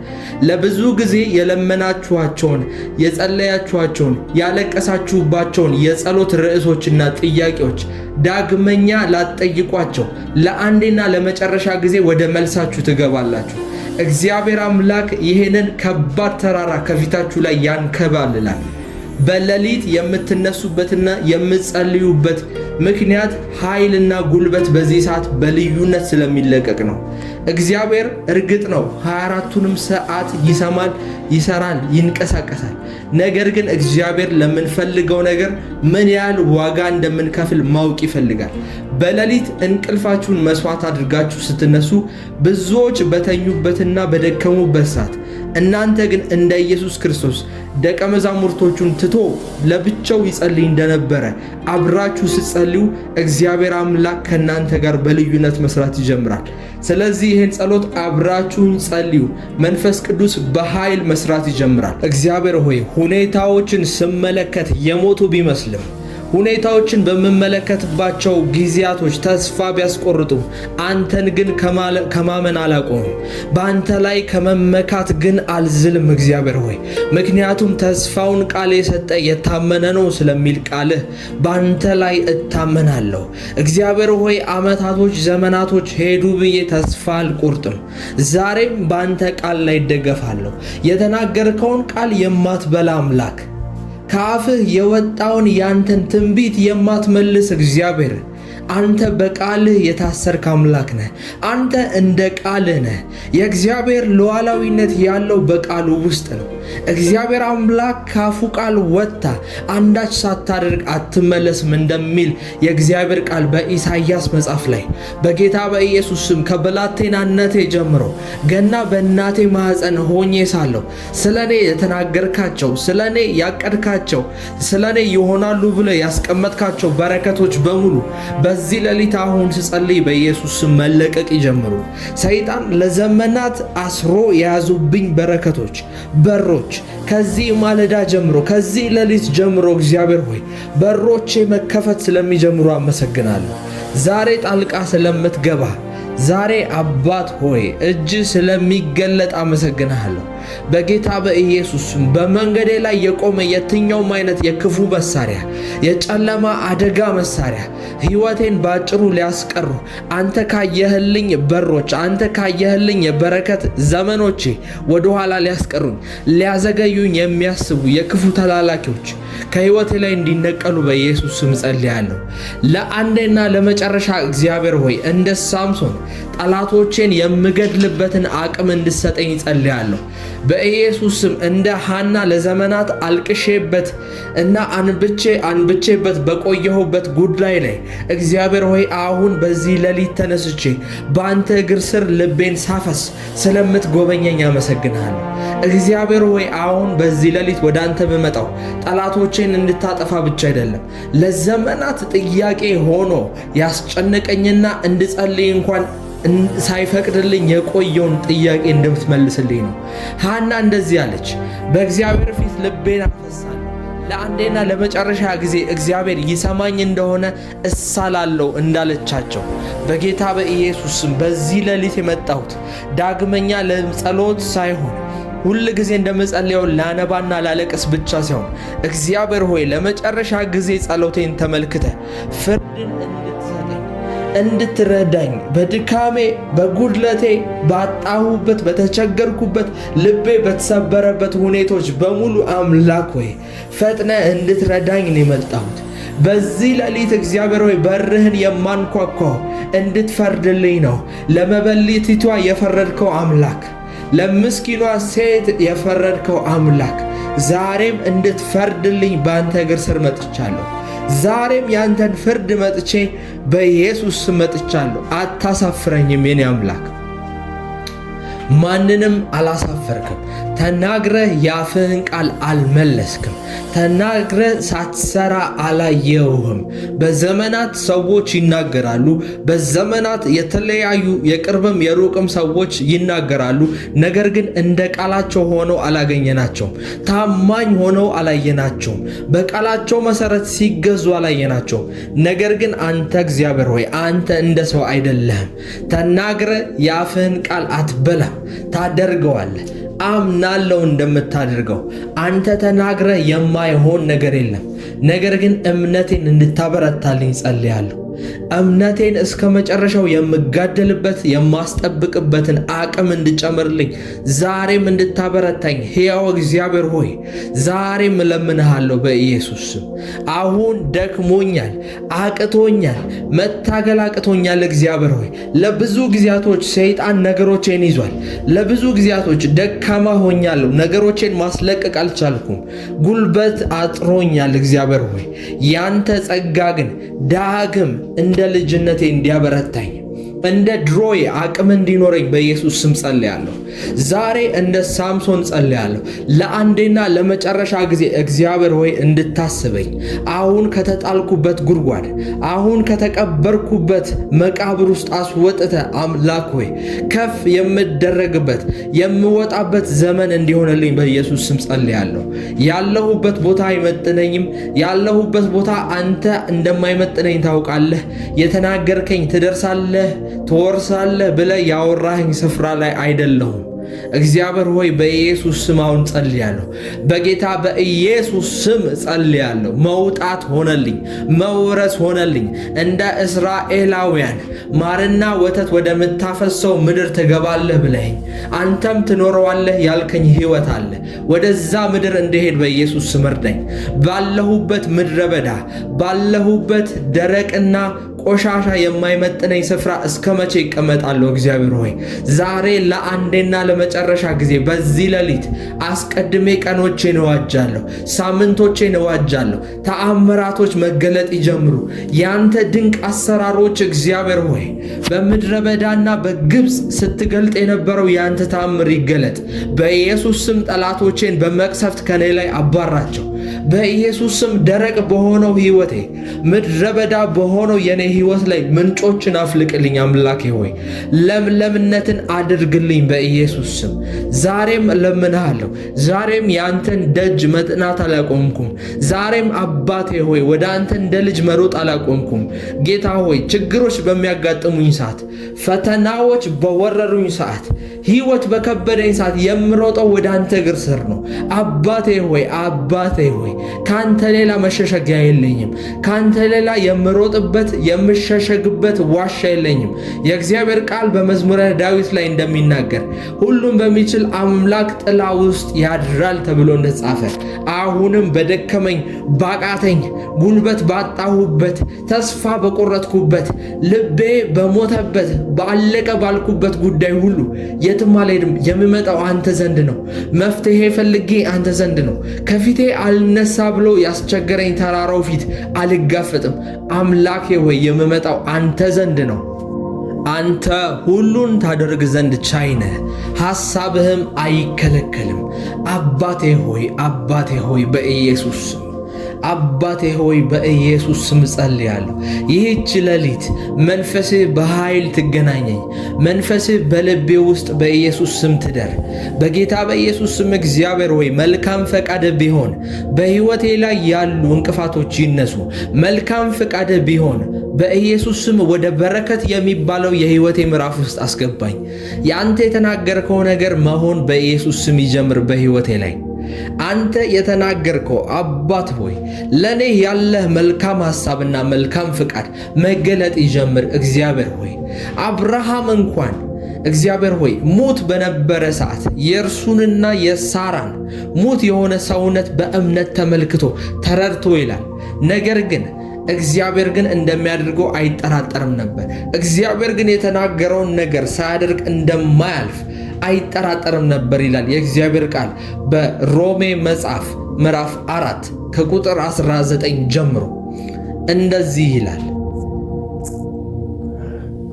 ለብዙ ጊዜ የለመናችኋቸውን፣ የጸለያችኋቸውን፣ ያለቀሳችሁባቸውን የጸሎት ርዕሶችና ጥያቄዎች ዳግመኛ ላትጠይቋቸው ለአንዴና ለመጨረሻ ጊዜ ወደ መልሳችሁ ትገባላችሁ። እግዚአብሔር አምላክ ይሄንን ከባድ ተራራ ከፊታችሁ ላይ ያንከባልላል። በሌሊት የምትነሱበትና የምትጸልዩበት ምክንያት ኃይልና ጉልበት በዚህ ሰዓት በልዩነት ስለሚለቀቅ ነው። እግዚአብሔር እርግጥ ነው 24ቱንም ሰዓት ይሰማል፣ ይሰራል፣ ይንቀሳቀሳል። ነገር ግን እግዚአብሔር ለምንፈልገው ነገር ምን ያህል ዋጋ እንደምንከፍል ማወቅ ይፈልጋል። በሌሊት እንቅልፋችሁን መስዋዕት አድርጋችሁ ስትነሱ ብዙዎች በተኙበትና በደከሙበት ሰዓት እናንተ ግን እንደ ኢየሱስ ክርስቶስ ደቀ መዛሙርቶቹን ትቶ ለብቻው ይጸልይ እንደነበረ አብራችሁ ስትጸልዩ እግዚአብሔር አምላክ ከእናንተ ጋር በልዩነት መስራት ይጀምራል። ስለዚህ ይህን ጸሎት አብራችሁን ጸልዩ። መንፈስ ቅዱስ በኃይል መስራት ይጀምራል። እግዚአብሔር ሆይ ሁኔታዎችን ስመለከት የሞቱ ቢመስልም ሁኔታዎችን በመመለከትባቸው ጊዜያቶች ተስፋ ቢያስቆርጡ አንተን ግን ከማመን አላቆምም። በአንተ ላይ ከመመካት ግን አልዝልም። እግዚአብሔር ሆይ ምክንያቱም ተስፋውን ቃል የሰጠ የታመነ ነው ስለሚል ቃልህ በአንተ ላይ እታመናለሁ። እግዚአብሔር ሆይ ዓመታቶች፣ ዘመናቶች ሄዱ ብዬ ተስፋ አልቆርጥም። ዛሬም በአንተ ቃል ላይ እደገፋለሁ። የተናገርከውን ቃል የማትበላ አምላክ፣ ከአፍህ የወጣውን ያንተን ትንቢት የማትመልስ እግዚአብሔር፣ አንተ በቃልህ የታሰርክ አምላክ ነህ። አንተ እንደ ቃልህ ነህ። የእግዚአብሔር ሉዓላዊነት ያለው በቃሉ ውስጥ ነው። እግዚአብሔር አምላክ ካፉ ቃል ወጣ አንዳች ሳታደርግ አትመለስም እንደሚል የእግዚአብሔር ቃል በኢሳይያስ መጽሐፍ ላይ በጌታ በኢየሱስ ስም ከብላቴናነቴ ጀምሮ ገና በእናቴ ማኅፀን ሆኜ ሳለሁ ስለኔ የተናገርካቸው፣ ስለኔ ያቀድካቸው፣ ስለኔ ይሆናሉ ብለህ ያስቀመጥካቸው በረከቶች በሙሉ በዚህ ሌሊት አሁን ስጸልይ በኢየሱስ ስም መለቀቅ ይጀምሩ። ሰይጣን ለዘመናት አስሮ የያዙብኝ በረከቶች፣ በሮች ከዚህ ማለዳ ጀምሮ ከዚህ ሌሊት ጀምሮ እግዚአብሔር ሆይ በሮቼ መከፈት ስለሚጀምሩ አመሰግናለሁ። ዛሬ ጣልቃ ስለምትገባ ዛሬ አባት ሆይ እጅ ስለሚገለጥ አመሰግናለሁ። በጌታ በኢየሱስ በመንገዴ ላይ የቆመ የትኛውም አይነት የክፉ መሳሪያ፣ የጨለማ አደጋ መሳሪያ ሕይወቴን ባጭሩ ሊያስቀሩ አንተ ካየህልኝ በሮች፣ አንተ ካየህልኝ የበረከት ዘመኖቼ ወደኋላ ሊያስቀሩኝ ሊያዘገዩኝ የሚያስቡ የክፉ ተላላኪዎች ከሕይወቴ ላይ እንዲነቀሉ በኢየሱስ ስም ጸልያለሁ። ለአንዴና ለመጨረሻ እግዚአብሔር ሆይ እንደ ሳምሶን ጠላቶቼን የምገድልበትን አቅም እንድሰጠኝ ጸልያለሁ። በኢየሱስ ስም እንደ ሐና ለዘመናት አልቅሼበት እና አንብቼበት በቆየሁበት ጉዳይ ላይ እግዚአብሔር ሆይ አሁን በዚህ ሌሊት ተነስቼ በአንተ እግር ስር ልቤን ሳፈስ ስለምትጎበኘኝ አመሰግናለሁ። እግዚአብሔር ሆይ አሁን በዚህ ሌሊት ወደ አንተ የምመጣው ጠላቶቼን እንድታጠፋ ብቻ አይደለም፣ ለዘመናት ጥያቄ ሆኖ ያስጨነቀኝና እንድጸልይ እንኳን ሳይፈቅድልኝ የቆየውን ጥያቄ እንድትመልስልኝ ነው። ሐና እንደዚህ አለች፣ በእግዚአብሔር ፊት ልቤን አፈሳለሁ፣ ለአንዴና ለመጨረሻ ጊዜ እግዚአብሔር ይሰማኝ እንደሆነ እሳላለሁ እንዳለቻቸው በጌታ በኢየሱስ ስም በዚህ ሌሊት የመጣሁት ዳግመኛ ለጸሎት ሳይሆን ሁል ጊዜ እንደምጸልየው ላነባና ላለቅስ ብቻ ሳይሆን እግዚአብሔር ሆይ ለመጨረሻ ጊዜ ጸሎቴን ተመልክተ ፍርድን እንድትረዳኝ በድካሜ በጉድለቴ ባጣሁበት በተቸገርኩበት ልቤ በተሰበረበት ሁኔታዎች በሙሉ አምላክ ሆይ ፈጥነ እንድትረዳኝ ነው የመጣሁት። በዚህ ሌሊት እግዚአብሔር ሆይ በርህን የማንኳኳው እንድትፈርድልኝ ነው። ለመበለቲቷ የፈረድከው አምላክ፣ ለምስኪኗ ሴት የፈረድከው አምላክ ዛሬም እንድትፈርድልኝ በአንተ እግር ስር መጥቻለሁ። ዛሬም ያንተን ፍርድ መጥቼ በኢየሱስ ስም መጥቻለሁ። አታሳፍረኝም የኔ አምላክ፣ ማንንም አላሳፈርክም። ተናግረህ የአፍህን ቃል አልመለስክም። ተናግረህ ሳትሰራ አላየውህም። በዘመናት ሰዎች ይናገራሉ። በዘመናት የተለያዩ የቅርብም የሩቅም ሰዎች ይናገራሉ። ነገር ግን እንደ ቃላቸው ሆነው አላገኘናቸውም። ታማኝ ሆነው አላየናቸውም። በቃላቸው መሰረት ሲገዙ አላየናቸውም። ነገር ግን አንተ እግዚአብሔር ሆይ አንተ እንደ ሰው አይደለህም። ተናግረህ የአፍህን ቃል አትበላም፣ ታደርገዋለህ። አምናለሁ እንደምታደርገው። አንተ ተናግረህ የማይሆን ነገር የለም። ነገር ግን እምነቴን እንድታበረታልኝ ጸልያለሁ። እምነቴን እስከ መጨረሻው የምጋደልበት የማስጠብቅበትን አቅም እንድጨምርልኝ ዛሬም እንድታበረታኝ ሕያው እግዚአብሔር ሆይ ዛሬም እለምንሃለሁ በኢየሱስ ስም። አሁን ደክሞኛል፣ አቅቶኛል፣ መታገል አቅቶኛል። እግዚአብሔር ሆይ ለብዙ ጊዜያቶች ሰይጣን ነገሮቼን ይዟል። ለብዙ ጊዜያቶች ደካማ ሆኛለሁ። ነገሮቼን ማስለቀቅ አልቻልኩም። ጉልበት አጥሮኛል። እግዚአብሔር ሆይ ያንተ ጸጋ ግን ዳግም እንደ ልጅነቴ እንዲያበረታኝ እንደ ድሮዬ አቅም እንዲኖረኝ በኢየሱስ ስም ጸልያለሁ። ዛሬ እንደ ሳምሶን ጸልያለሁ። ለአንዴና ለመጨረሻ ጊዜ እግዚአብሔር ሆይ እንድታስበኝ፣ አሁን ከተጣልኩበት ጉድጓድ፣ አሁን ከተቀበርኩበት መቃብር ውስጥ አስወጥተ አምላክ ሆይ ከፍ የምደረግበት የምወጣበት ዘመን እንዲሆንልኝ በኢየሱስ ስም ጸልያለሁ። ያለሁበት ቦታ አይመጥነኝም። ያለሁበት ቦታ አንተ እንደማይመጥነኝ ታውቃለህ። የተናገርከኝ ትደርሳለህ ትወርሳለህ ብለህ ያወራኸኝ ስፍራ ላይ አይደለሁም። እግዚአብሔር ሆይ በኢየሱስ ስም አሁን ጸልያለሁ። በጌታ በኢየሱስ ስም ጸልያለሁ። መውጣት ሆነልኝ፣ መውረስ ሆነልኝ። እንደ እስራኤላውያን ማርና ወተት ወደምታፈሰው ምድር ትገባለህ ብለኸኝ አንተም ትኖረዋለህ ያልከኝ ሕይወት አለ። ወደዛ ምድር እንድሄድ በኢየሱስ ስም እርዳኝ። ባለሁበት ምድረ በዳ፣ ባለሁበት ደረቅና ቆሻሻ የማይመጥነኝ ስፍራ እስከ መቼ ይቀመጣለሁ? እግዚአብሔር ሆይ ዛሬ ለአንዴና ለመጨረሻ ጊዜ በዚህ ሌሊት አስቀድሜ ቀኖቼን እዋጃለሁ፣ ሳምንቶቼን እዋጃለሁ። ተአምራቶች መገለጥ ይጀምሩ። ያንተ ድንቅ አሰራሮች እግዚአብሔር ሆይ በምድረ በዳና በግብፅ ስትገልጥ የነበረው ያንተ ተአምር ይገለጥ። በኢየሱስ ስም ጠላቶቼን በመቅሰፍት ከኔ ላይ አባራቸው። በኢየሱስ ስም ደረቅ በሆነው ሕይወቴ ምድረ በዳ በሆነው የኔ ሕይወት ላይ ምንጮችን አፍልቅልኝ። አምላኬ ሆይ ለምለምነትን አድርግልኝ በኢየሱስ ስም። ዛሬም እለምንሃለሁ። ዛሬም የአንተን ደጅ መጥናት አላቆምኩም። ዛሬም አባቴ ሆይ ወደ አንተ እንደ ልጅ መሮጥ አላቆምኩም። ጌታ ሆይ ችግሮች በሚያጋጥሙኝ ሰዓት፣ ፈተናዎች በወረሩኝ ሰዓት፣ ሕይወት በከበደኝ ሰዓት የምሮጠው ወደ አንተ እግር ስር ነው። አባቴ ሆይ ካንተ ሌላ መሸሸጊያ የለኝም። ካንተ ሌላ የምሮጥበት የምሸሸግበት ዋሻ የለኝም። የእግዚአብሔር ቃል በመዝሙረ ዳዊት ላይ እንደሚናገር ሁሉም በሚችል አምላክ ጥላ ውስጥ ያድራል ተብሎ እንደተጻፈ አሁንም በደከመኝ ባቃተኝ ጉልበት ባጣሁበት ተስፋ በቆረጥኩበት ልቤ በሞተበት ባለቀ ባልኩበት ጉዳይ ሁሉ የትም አልሄድም። የምመጣው አንተ ዘንድ ነው። መፍትሄ ፈልጌ አንተ ዘንድ ነው። ከፊቴ አልነሳ ብሎ ያስቸገረኝ ተራራው ፊት አልጋፈጥም። አምላኬ ሆይ የምመጣው አንተ ዘንድ ነው። አንተ ሁሉን ታደርግ ዘንድ ቻይ ነህ፣ ሐሳብህም አይከለከልም። አባቴ ሆይ በኢየሱስ ስም አባቴ ሆይ በኢየሱስ ስም ጸልያለሁ። ይህች ሌሊት መንፈስህ በኃይል ትገናኘኝ። መንፈስህ በልቤ ውስጥ በኢየሱስ ስም ትደር። በጌታ በኢየሱስ ስም እግዚአብሔር ሆይ መልካም ፈቃድ ቢሆን በሕይወቴ ላይ ያሉ እንቅፋቶች ይነሱ። መልካም ፈቃድ ቢሆን በኢየሱስ ስም ወደ በረከት የሚባለው የሕይወቴ ምዕራፍ ውስጥ አስገባኝ። ያንተ የተናገርከው ነገር መሆን በኢየሱስ ስም ይጀምር በሕይወቴ ላይ። አንተ የተናገርከው አባት ሆይ ለኔ ያለህ መልካም ሐሳብና መልካም ፍቃድ መገለጥ ይጀምር። እግዚአብሔር ሆይ አብርሃም እንኳን እግዚአብሔር ሆይ ሙት በነበረ ሰዓት የእርሱንና የሳራን ሙት የሆነ ሰውነት በእምነት ተመልክቶ ተረድቶ ይላል። ነገር ግን እግዚአብሔር ግን እንደሚያደርገው አይጠራጠርም ነበር። እግዚአብሔር ግን የተናገረውን ነገር ሳያደርግ እንደማያልፍ አይጠራጠርም ነበር ይላል የእግዚአብሔር ቃል በሮሜ መጽሐፍ ምዕራፍ 4 ከቁጥር 19 ጀምሮ እንደዚህ ይላል።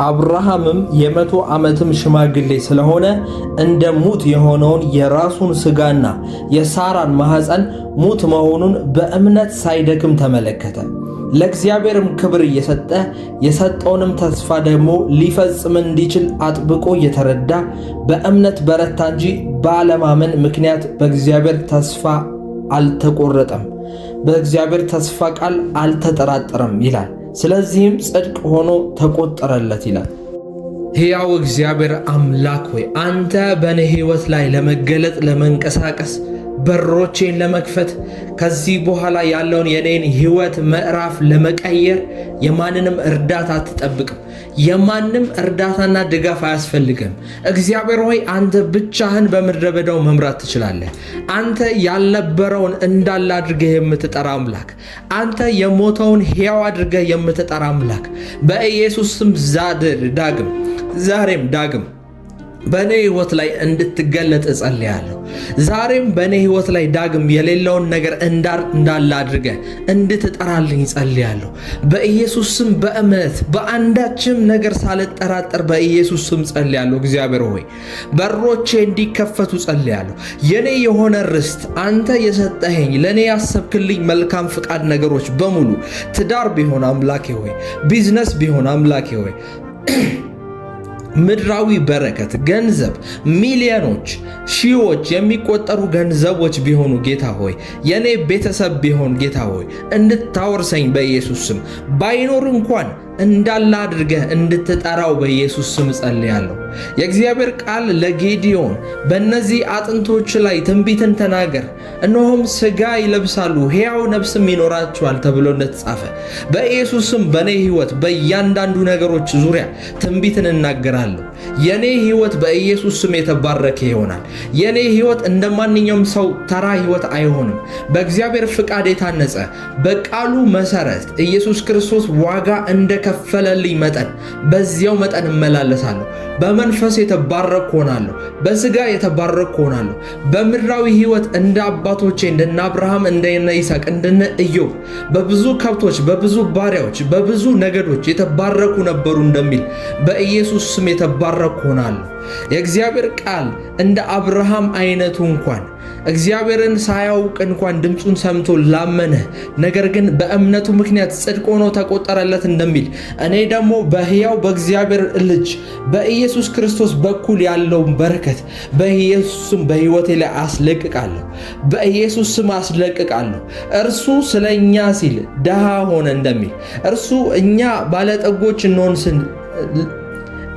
አብርሃምም የ100 ዓመትም ሽማግሌ ስለሆነ እንደ ሙት የሆነውን የራሱን ሥጋና የሳራን ማኅፀን ሙት መሆኑን በእምነት ሳይደክም ተመለከተ። ለእግዚአብሔርም ክብር እየሰጠ የሰጠውንም ተስፋ ደግሞ ሊፈጽም እንዲችል አጥብቆ እየተረዳ በእምነት በረታ እንጂ ባለማመን ምክንያት በእግዚአብሔር ተስፋ አልተቆረጠም፣ በእግዚአብሔር ተስፋ ቃል አልተጠራጠረም ይላል። ስለዚህም ጽድቅ ሆኖ ተቆጠረለት ይላል። ሕያው እግዚአብሔር አምላክ ሆይ አንተ በእኔ ሕይወት ላይ ለመገለጥ ለመንቀሳቀስ በሮቼን ለመክፈት ከዚህ በኋላ ያለውን የኔን ህይወት ምዕራፍ ለመቀየር የማንንም እርዳታ አትጠብቅም። የማንም እርዳታና ድጋፍ አያስፈልግም። እግዚአብሔር ሆይ አንተ ብቻህን በምድረ በዳው መምራት ትችላለህ። አንተ ያልነበረውን እንዳለ አድርገህ የምትጠራ አምላክ፣ አንተ የሞተውን ሕያው አድርገህ የምትጠራ አምላክ በኢየሱስ ስም ዛሬም ዳግም በእኔ ህይወት ላይ እንድትገለጥ እጸልያለሁ። ዛሬም በእኔ ህይወት ላይ ዳግም የሌለውን ነገር እንዳለ አድርገህ እንድትጠራልኝ እጸልያለሁ። በኢየሱስ ስም በእምነት በአንዳችም ነገር ሳልጠራጠር በኢየሱስ ስም ጸልያለሁ። እግዚአብሔር ሆይ በሮቼ እንዲከፈቱ ጸልያለሁ። የኔ የሆነ ርስት አንተ የሰጠኸኝ ለኔ ያሰብክልኝ መልካም ፍቃድ ነገሮች በሙሉ ትዳር ቢሆን አምላኬ ሆይ፣ ቢዝነስ ቢሆን አምላኬ ሆይ፣ ምድራዊ በረከት፣ ገንዘብ፣ ሚሊዮኖች፣ ሺዎች የሚቆጠሩ ገንዘቦች ቢሆኑ ጌታ ሆይ፣ የኔ ቤተሰብ ቢሆን ጌታ ሆይ እንድታወርሰኝ በኢየሱስ ስም፣ ባይኖር እንኳን እንዳለ አድርገህ እንድትጠራው በኢየሱስ ስም ጸልያለሁ። የእግዚአብሔር ቃል ለጌዲዮን በእነዚህ አጥንቶች ላይ ትንቢትን ተናገር፣ እነሆም ሥጋ ይለብሳሉ ሕያው ነፍስም ይኖራቸዋል ተብሎ እንደተጻፈ በኢየሱስ ስም በእኔ ሕይወት በእያንዳንዱ ነገሮች ዙሪያ ትንቢትን እናገራለሁ። የኔ ሕይወት በኢየሱስ ስም የተባረከ ይሆናል። የኔ ሕይወት እንደ ማንኛውም ሰው ተራ ሕይወት አይሆንም። በእግዚአብሔር ፍቃድ የታነጸ በቃሉ መሰረት ኢየሱስ ክርስቶስ ዋጋ እንደከፈለልኝ መጠን በዚያው መጠን እመላለሳለሁ። በመንፈስ የተባረክ ሆናለሁ። በሥጋ የተባረክ ሆናለሁ። በምድራዊ ሕይወት እንደ አባቶቼ እንደነ አብርሃም፣ እንደነ ይስሐቅ፣ እንደነ ኢዮብ በብዙ ከብቶች፣ በብዙ ባሪያዎች፣ በብዙ ነገዶች የተባረኩ ነበሩ እንደሚል በኢየሱስ ስም የተባረክ ሆናለሁ። የእግዚአብሔር ቃል እንደ አብርሃም አይነቱ እንኳን እግዚአብሔርን ሳያውቅ እንኳን ድምፁን ሰምቶ ላመነ ነገር ግን በእምነቱ ምክንያት ጽድቅ ሆኖ ተቆጠረለት እንደሚል እኔ ደግሞ በሕያው በእግዚአብሔር ልጅ በኢየሱስ ክርስቶስ በኩል ያለውን በረከት በኢየሱስ ስም በሕይወቴ ላይ አስለቅቃለሁ። በኢየሱስ ስም አስለቅቃለሁ። እርሱ ስለኛ ሲል ድሃ ሆነ እንደሚል እርሱ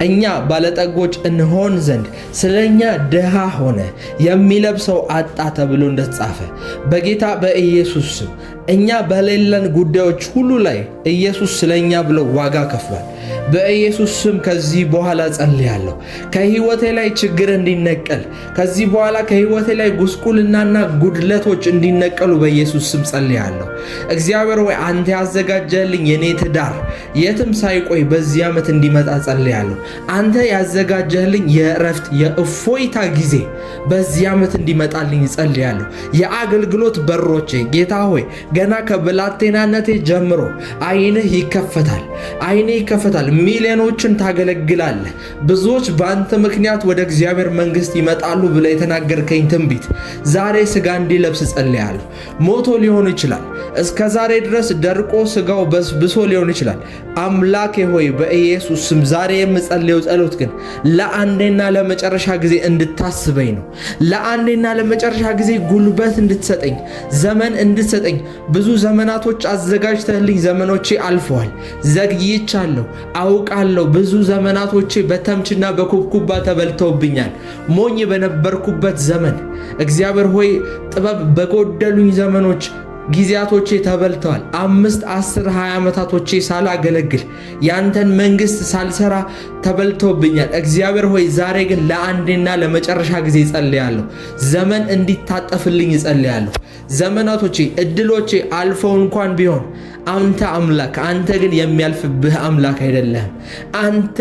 እኛ ባለጠጎች እንሆን ዘንድ ስለኛ ድሃ ሆነ፣ የሚለብሰው አጣ ተብሎ እንደተጻፈ በጌታ በኢየሱስ ስም እኛ በሌለን ጉዳዮች ሁሉ ላይ ኢየሱስ ስለኛ ብሎ ዋጋ ከፍሏል። በኢየሱስ ስም ከዚህ በኋላ ጸልያለሁ። ከህይወቴ ላይ ችግር እንዲነቀል፣ ከዚህ በኋላ ከህይወቴ ላይ ጉስቁልናና ጉድለቶች እንዲነቀሉ በኢየሱስ ስም ጸልያለሁ። እግዚአብሔር ሆይ አንተ ያዘጋጀህልኝ የኔ ትዳር የትም ሳይቆይ በዚህ ዓመት እንዲመጣ ጸልያለሁ። አንተ ያዘጋጀህልኝ የእረፍት የእፎይታ ጊዜ በዚህ ዓመት እንዲመጣልኝ ጸልያለሁ። የአገልግሎት በሮቼ ጌታ ሆይ ገና ከብላቴናነቴ ጀምሮ አይንህ ይከፈታል። ሚሊዮኖችን ታገለግላለህ። ብዙዎች በአንተ ምክንያት ወደ እግዚአብሔር መንግስት ይመጣሉ ብለህ የተናገርከኝ ትንቢት ዛሬ ሥጋ እንዲለብስ ጸልያለሁ። ሞቶ ሊሆን ይችላል። እስከ ዛሬ ድረስ ደርቆ ሥጋው በስብሶ ሊሆን ይችላል። አምላኬ ሆይ በኢየሱስ ስም ዛሬ የምጸልየው ጸሎት ግን ለአንዴና ለመጨረሻ ጊዜ እንድታስበኝ ነው። ለአንዴና ለመጨረሻ ጊዜ ጉልበት እንድትሰጠኝ፣ ዘመን እንድትሰጠኝ። ብዙ ዘመናቶች አዘጋጅተህልኝ ዘመኖቼ አልፈዋል። ዘግይቻለሁ፣ አውቃለሁ። ብዙ ዘመናቶቼ በተምችና በኩብኩባ ተበልተውብኛል። ሞኝ በነበርኩበት ዘመን እግዚአብሔር ሆይ ጥበብ በጎደሉኝ ዘመኖች ጊዜያቶቼ ተበልተዋል። 5፣ 10፣ 20 ዓመታቶቼ ሳላገለግል ያንተን መንግስት ሳልሰራ ተበልተውብኛል። እግዚአብሔር ሆይ ዛሬ ግን ለአንዴና ለመጨረሻ ጊዜ ጸልያለሁ። ዘመን እንዲታጠፍልኝ ጸልያለሁ። ዘመናቶቼ፣ እድሎቼ አልፈው እንኳን ቢሆን አንተ አምላክ፣ አንተ ግን የሚያልፍብህ አምላክ አይደለህም። አንተ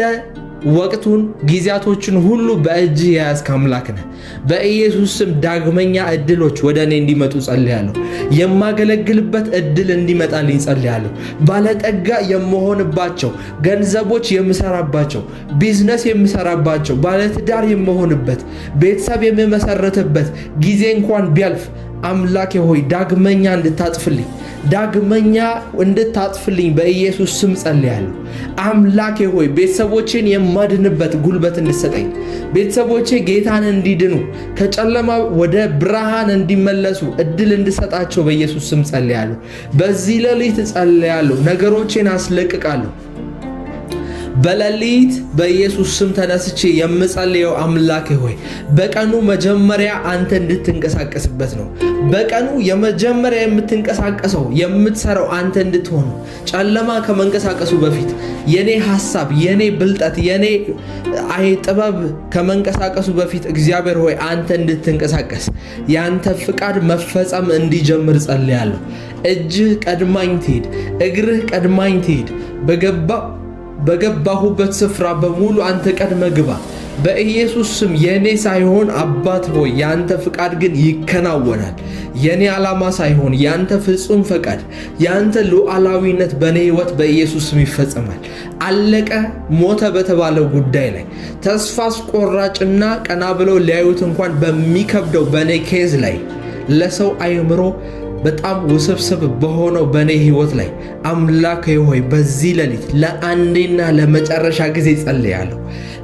ወቅቱን ጊዜያቶችን ሁሉ በእጅ የያዝክ አምላክ ነህ። በኢየሱስ ስም ዳግመኛ እድሎች ወደ እኔ እንዲመጡ ጸልያለሁ። የማገለግልበት እድል እንዲመጣልኝ ጸልያለሁ። ባለጠጋ የምሆንባቸው ገንዘቦች የምሰራባቸው፣ ቢዝነስ የምሰራባቸው፣ ባለትዳር የምሆንበት፣ ቤተሰብ የምመሰረትበት ጊዜ እንኳን ቢያልፍ አምላኬ ሆይ ዳግመኛ እንድታጥፍልኝ በኢየሱስ ስም ጸልያለሁ። አምላኬ ሆይ ቤተሰቦቼን የማድንበት ጉልበት እንድትሰጠኝ፣ ቤተሰቦቼ ጌታን እንዲድኑ ከጨለማ ወደ ብርሃን እንዲመለሱ እድል እንድሰጣቸው በኢየሱስ ስም ጸልያለሁ። በዚህ ሌሊት ጸልያለሁ። ነገሮቼን አስለቅቃለሁ። በሌሊት በኢየሱስ ስም ተነስቼ የምጸልየው አምላኬ ሆይ በቀኑ መጀመሪያ አንተ እንድትንቀሳቀስበት ነው። በቀኑ የመጀመሪያ የምትንቀሳቀሰው የምትሰራው አንተ እንድትሆን ነው። ጨለማ ከመንቀሳቀሱ በፊት የኔ ሐሳብ፣ የኔ ብልጠት፣ የኔ ጥበብ ከመንቀሳቀሱ በፊት እግዚአብሔር ሆይ አንተ እንድትንቀሳቀስ ያንተ ፍቃድ መፈጸም እንዲጀምር ጸልያለሁ። እጅህ ቀድማኝ ትሄድ፣ እግርህ ቀድማኝ ትሄድ። በገባሁበት ስፍራ በሙሉ አንተ ቀድመ ግባ። በኢየሱስ ስም የኔ ሳይሆን አባት ሆይ ያንተ ፍቃድ ግን ይከናወናል። የኔ ዓላማ ሳይሆን ያንተ ፍጹም ፈቃድ፣ ያንተ ሉዓላዊነት በኔ ሕይወት በኢየሱስ ስም ይፈጸማል። አለቀ ሞተ በተባለው ጉዳይ ላይ ተስፋ አስቆራጭና ቀና ብለው ሊያዩት እንኳን በሚከብደው በኔ ኬዝ ላይ ለሰው አእምሮ በጣም ውስብስብ በሆነው በኔ ሕይወት ላይ አምላኬ ሆይ በዚህ ሌሊት ለአንዴና ለመጨረሻ ጊዜ ጸልያለሁ።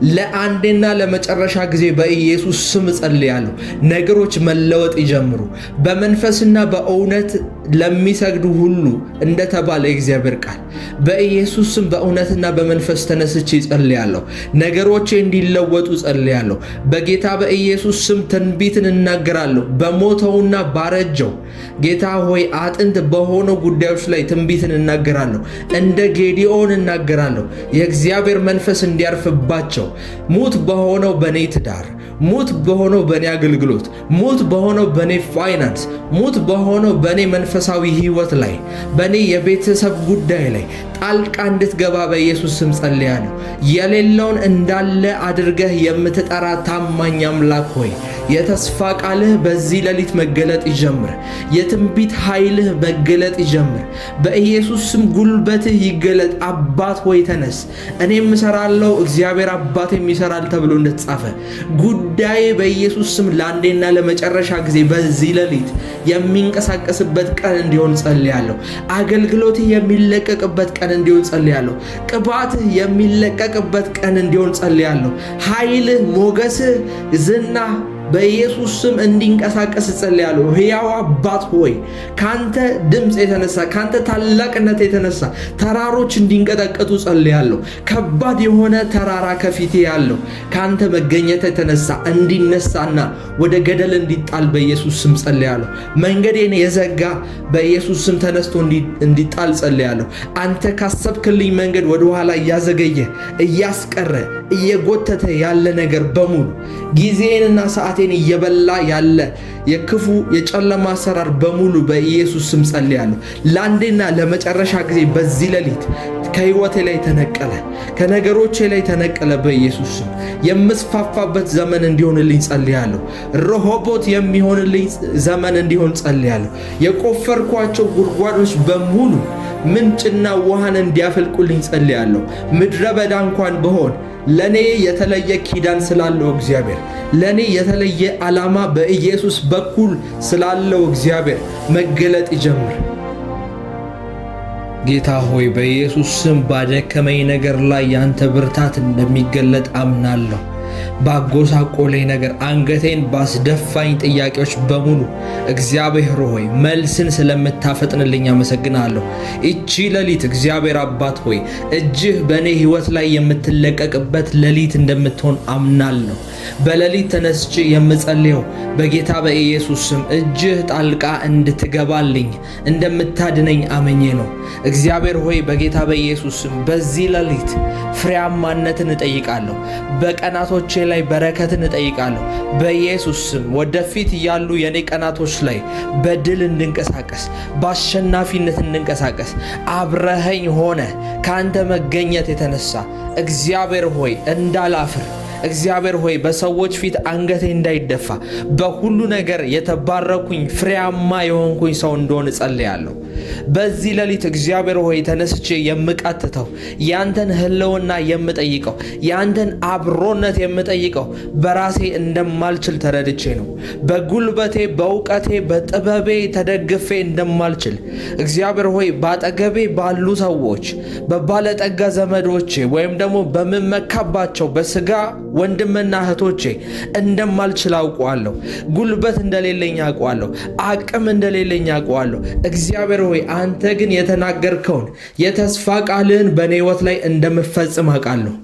ለአንዴና ለመጨረሻ ጊዜ በኢየሱስ ስም ጸልያለሁ። ነገሮች መለወጥ ይጀምሩ። በመንፈስና በእውነት ለሚሰግዱ ሁሉ እንደተባለ የእግዚአብሔር ቃል በኢየሱስ ስም በእውነትና በመንፈስ ተነስቼ ጸልያለሁ። ነገሮቼ እንዲለወጡ ጸልያለሁ። በጌታ በኢየሱስ ስም ትንቢትን እናገራለሁ። በሞተውና ባረጀው ጌታ ሆይ አጥንት በሆነው ጉዳዮች ላይ ትንቢትን እናገራለሁ። እንደ ጌዲኦን እናገራለሁ። የእግዚአብሔር መንፈስ እንዲያርፍባቸው ሙት በሆነው በኔ ትዳር፣ ሙት በሆነው በኔ አገልግሎት፣ ሙት በሆነው በኔ ፋይናንስ፣ ሙት በሆነው በኔ መንፈሳዊ ሕይወት ላይ በኔ የቤተሰብ ጉዳይ ላይ ጣልቃ እንድትገባ በኢየሱስ ስም ጸልያለሁ። የሌለውን እንዳለ አድርገህ የምትጠራ ታማኝ አምላክ ሆይ የተስፋ ቃልህ በዚህ ሌሊት መገለጥ ይጀምር። የትንቢት ኃይልህ መገለጥ ይጀምር። በኢየሱስ ስም ጉልበትህ ይገለጥ። አባት ሆይ ተነስ፣ እኔም እሰራለሁ እግዚአብሔር አባቴም ይሰራል ተብሎ እንደተጻፈ ጉዳይ በኢየሱስ ስም ለአንዴና ለመጨረሻ ጊዜ በዚህ ሌሊት የሚንቀሳቀስበት ቀን እንዲሆን ጸልያለሁ። አገልግሎትህ የሚለቀቅበት ቀን እንዲሆን ጸልያለሁ። ቅባትህ የሚለቀቅበት ቀን እንዲሆን ጸልያለሁ። ኃይልህ፣ ሞገስህ፣ ዝና በኢየሱስ ስም እንዲንቀሳቀስ ጸልያለሁ። ሕያው አባት ሆይ ካንተ ድምፅ የተነሳ ካንተ ታላቅነት የተነሳ ተራሮች እንዲንቀጠቀጡ ጸልያለሁ። ከባድ የሆነ ተራራ ከፊቴ ያለው ካንተ መገኘት የተነሳ እንዲነሳና ወደ ገደል እንዲጣል በኢየሱስ ስም ጸልያለሁ። መንገዴን የዘጋ በኢየሱስ ስም ተነስቶ እንዲጣል ጸልያለሁ። አንተ ካሰብክልኝ መንገድ ወደ ኋላ እያዘገየ እያስቀረ እየጎተተ ያለ ነገር በሙሉ ጊዜንና ሰዓቴን እየበላ ያለ የክፉ የጨለማ አሰራር በሙሉ በኢየሱስ ስም ጸልያለሁ። ለአንዴና ለመጨረሻ ጊዜ በዚህ ሌሊት ከሕይወቴ ላይ ተነቀለ፣ ከነገሮቼ ላይ ተነቀለ። በኢየሱስ ስም የምስፋፋበት ዘመን እንዲሆንልኝ ጸልያለሁ። ረሆቦት የሚሆንልኝ ዘመን እንዲሆን ጸልያለሁ። የቆፈርኳቸው ጉድጓዶች በሙሉ ምንጭና ውሃን እንዲያፈልቁልኝ ጸልያለሁ። ምድረ በዳ እንኳን ብሆን ለኔ የተለየ ኪዳን ስላለው እግዚአብሔር፣ ለኔ የተለየ ዓላማ በኢየሱስ በኩል ስላለው እግዚአብሔር መገለጥ ይጀምር። ጌታ ሆይ በኢየሱስ ስም ባደከመኝ ነገር ላይ ያንተ ብርታት እንደሚገለጥ አምናለሁ። ባጎሳቆለኝ ነገር አንገቴን ባስደፋኝ ጥያቄዎች በሙሉ እግዚአብሔር ሆይ መልስን ስለምታፈጥንልኝ አመሰግናለሁ። እቺ ሌሊት እግዚአብሔር አባት ሆይ እጅህ በእኔ ሕይወት ላይ የምትለቀቅበት ሌሊት እንደምትሆን አምናለሁ። በሌሊት ተነስቼ የምጸልየው በጌታ በኢየሱስ ስም እጅህ ጣልቃ እንድትገባልኝ እንደምታድነኝ አመኜ ነው። እግዚአብሔር ሆይ በጌታ በኢየሱስ ስም በዚህ ሌሊት ፍሬያማነትን እጠይቃለሁ። በቀናቶቼ ላይ በረከትን እጠይቃለሁ። በኢየሱስ ስም ወደፊት ያሉ የኔ ቀናቶች ላይ በድል እንድንቀሳቀስ፣ በአሸናፊነት እንድንቀሳቀስ አብረኸኝ ሆነ ካንተ መገኘት የተነሳ እግዚአብሔር ሆይ እንዳላፍር፣ እግዚአብሔር ሆይ በሰዎች ፊት አንገቴ እንዳይደፋ በሁሉ ነገር የተባረኩኝ ፍሬያማ የሆንኩኝ ሰው እንደሆነ ጸልያለሁ። በዚህ ሌሊት እግዚአብሔር ሆይ ተነስቼ የምቃትተው ያንተን ህልውና የምጠይቀው ያንተን አብሮነት የምጠይቀው በራሴ እንደማልችል ተረድቼ ነው። በጉልበቴ በእውቀቴ በጥበቤ ተደግፌ እንደማልችል እግዚአብሔር ሆይ ባጠገቤ ባሉ ሰዎች በባለጠጋ ዘመዶቼ ወይም ደግሞ በምመካባቸው በስጋ ወንድምና እህቶቼ እንደማልችል አውቀዋለሁ። ጉልበት እንደሌለኝ አውቀዋለሁ። አቅም እንደሌለኝ አውቀዋለሁ። እግዚአብሔር ሆይ አንተ ግን የተናገርከውን የተስፋ ቃልህን በእኔ ሕይወት ላይ እንደምፈጽም አውቃለሁ።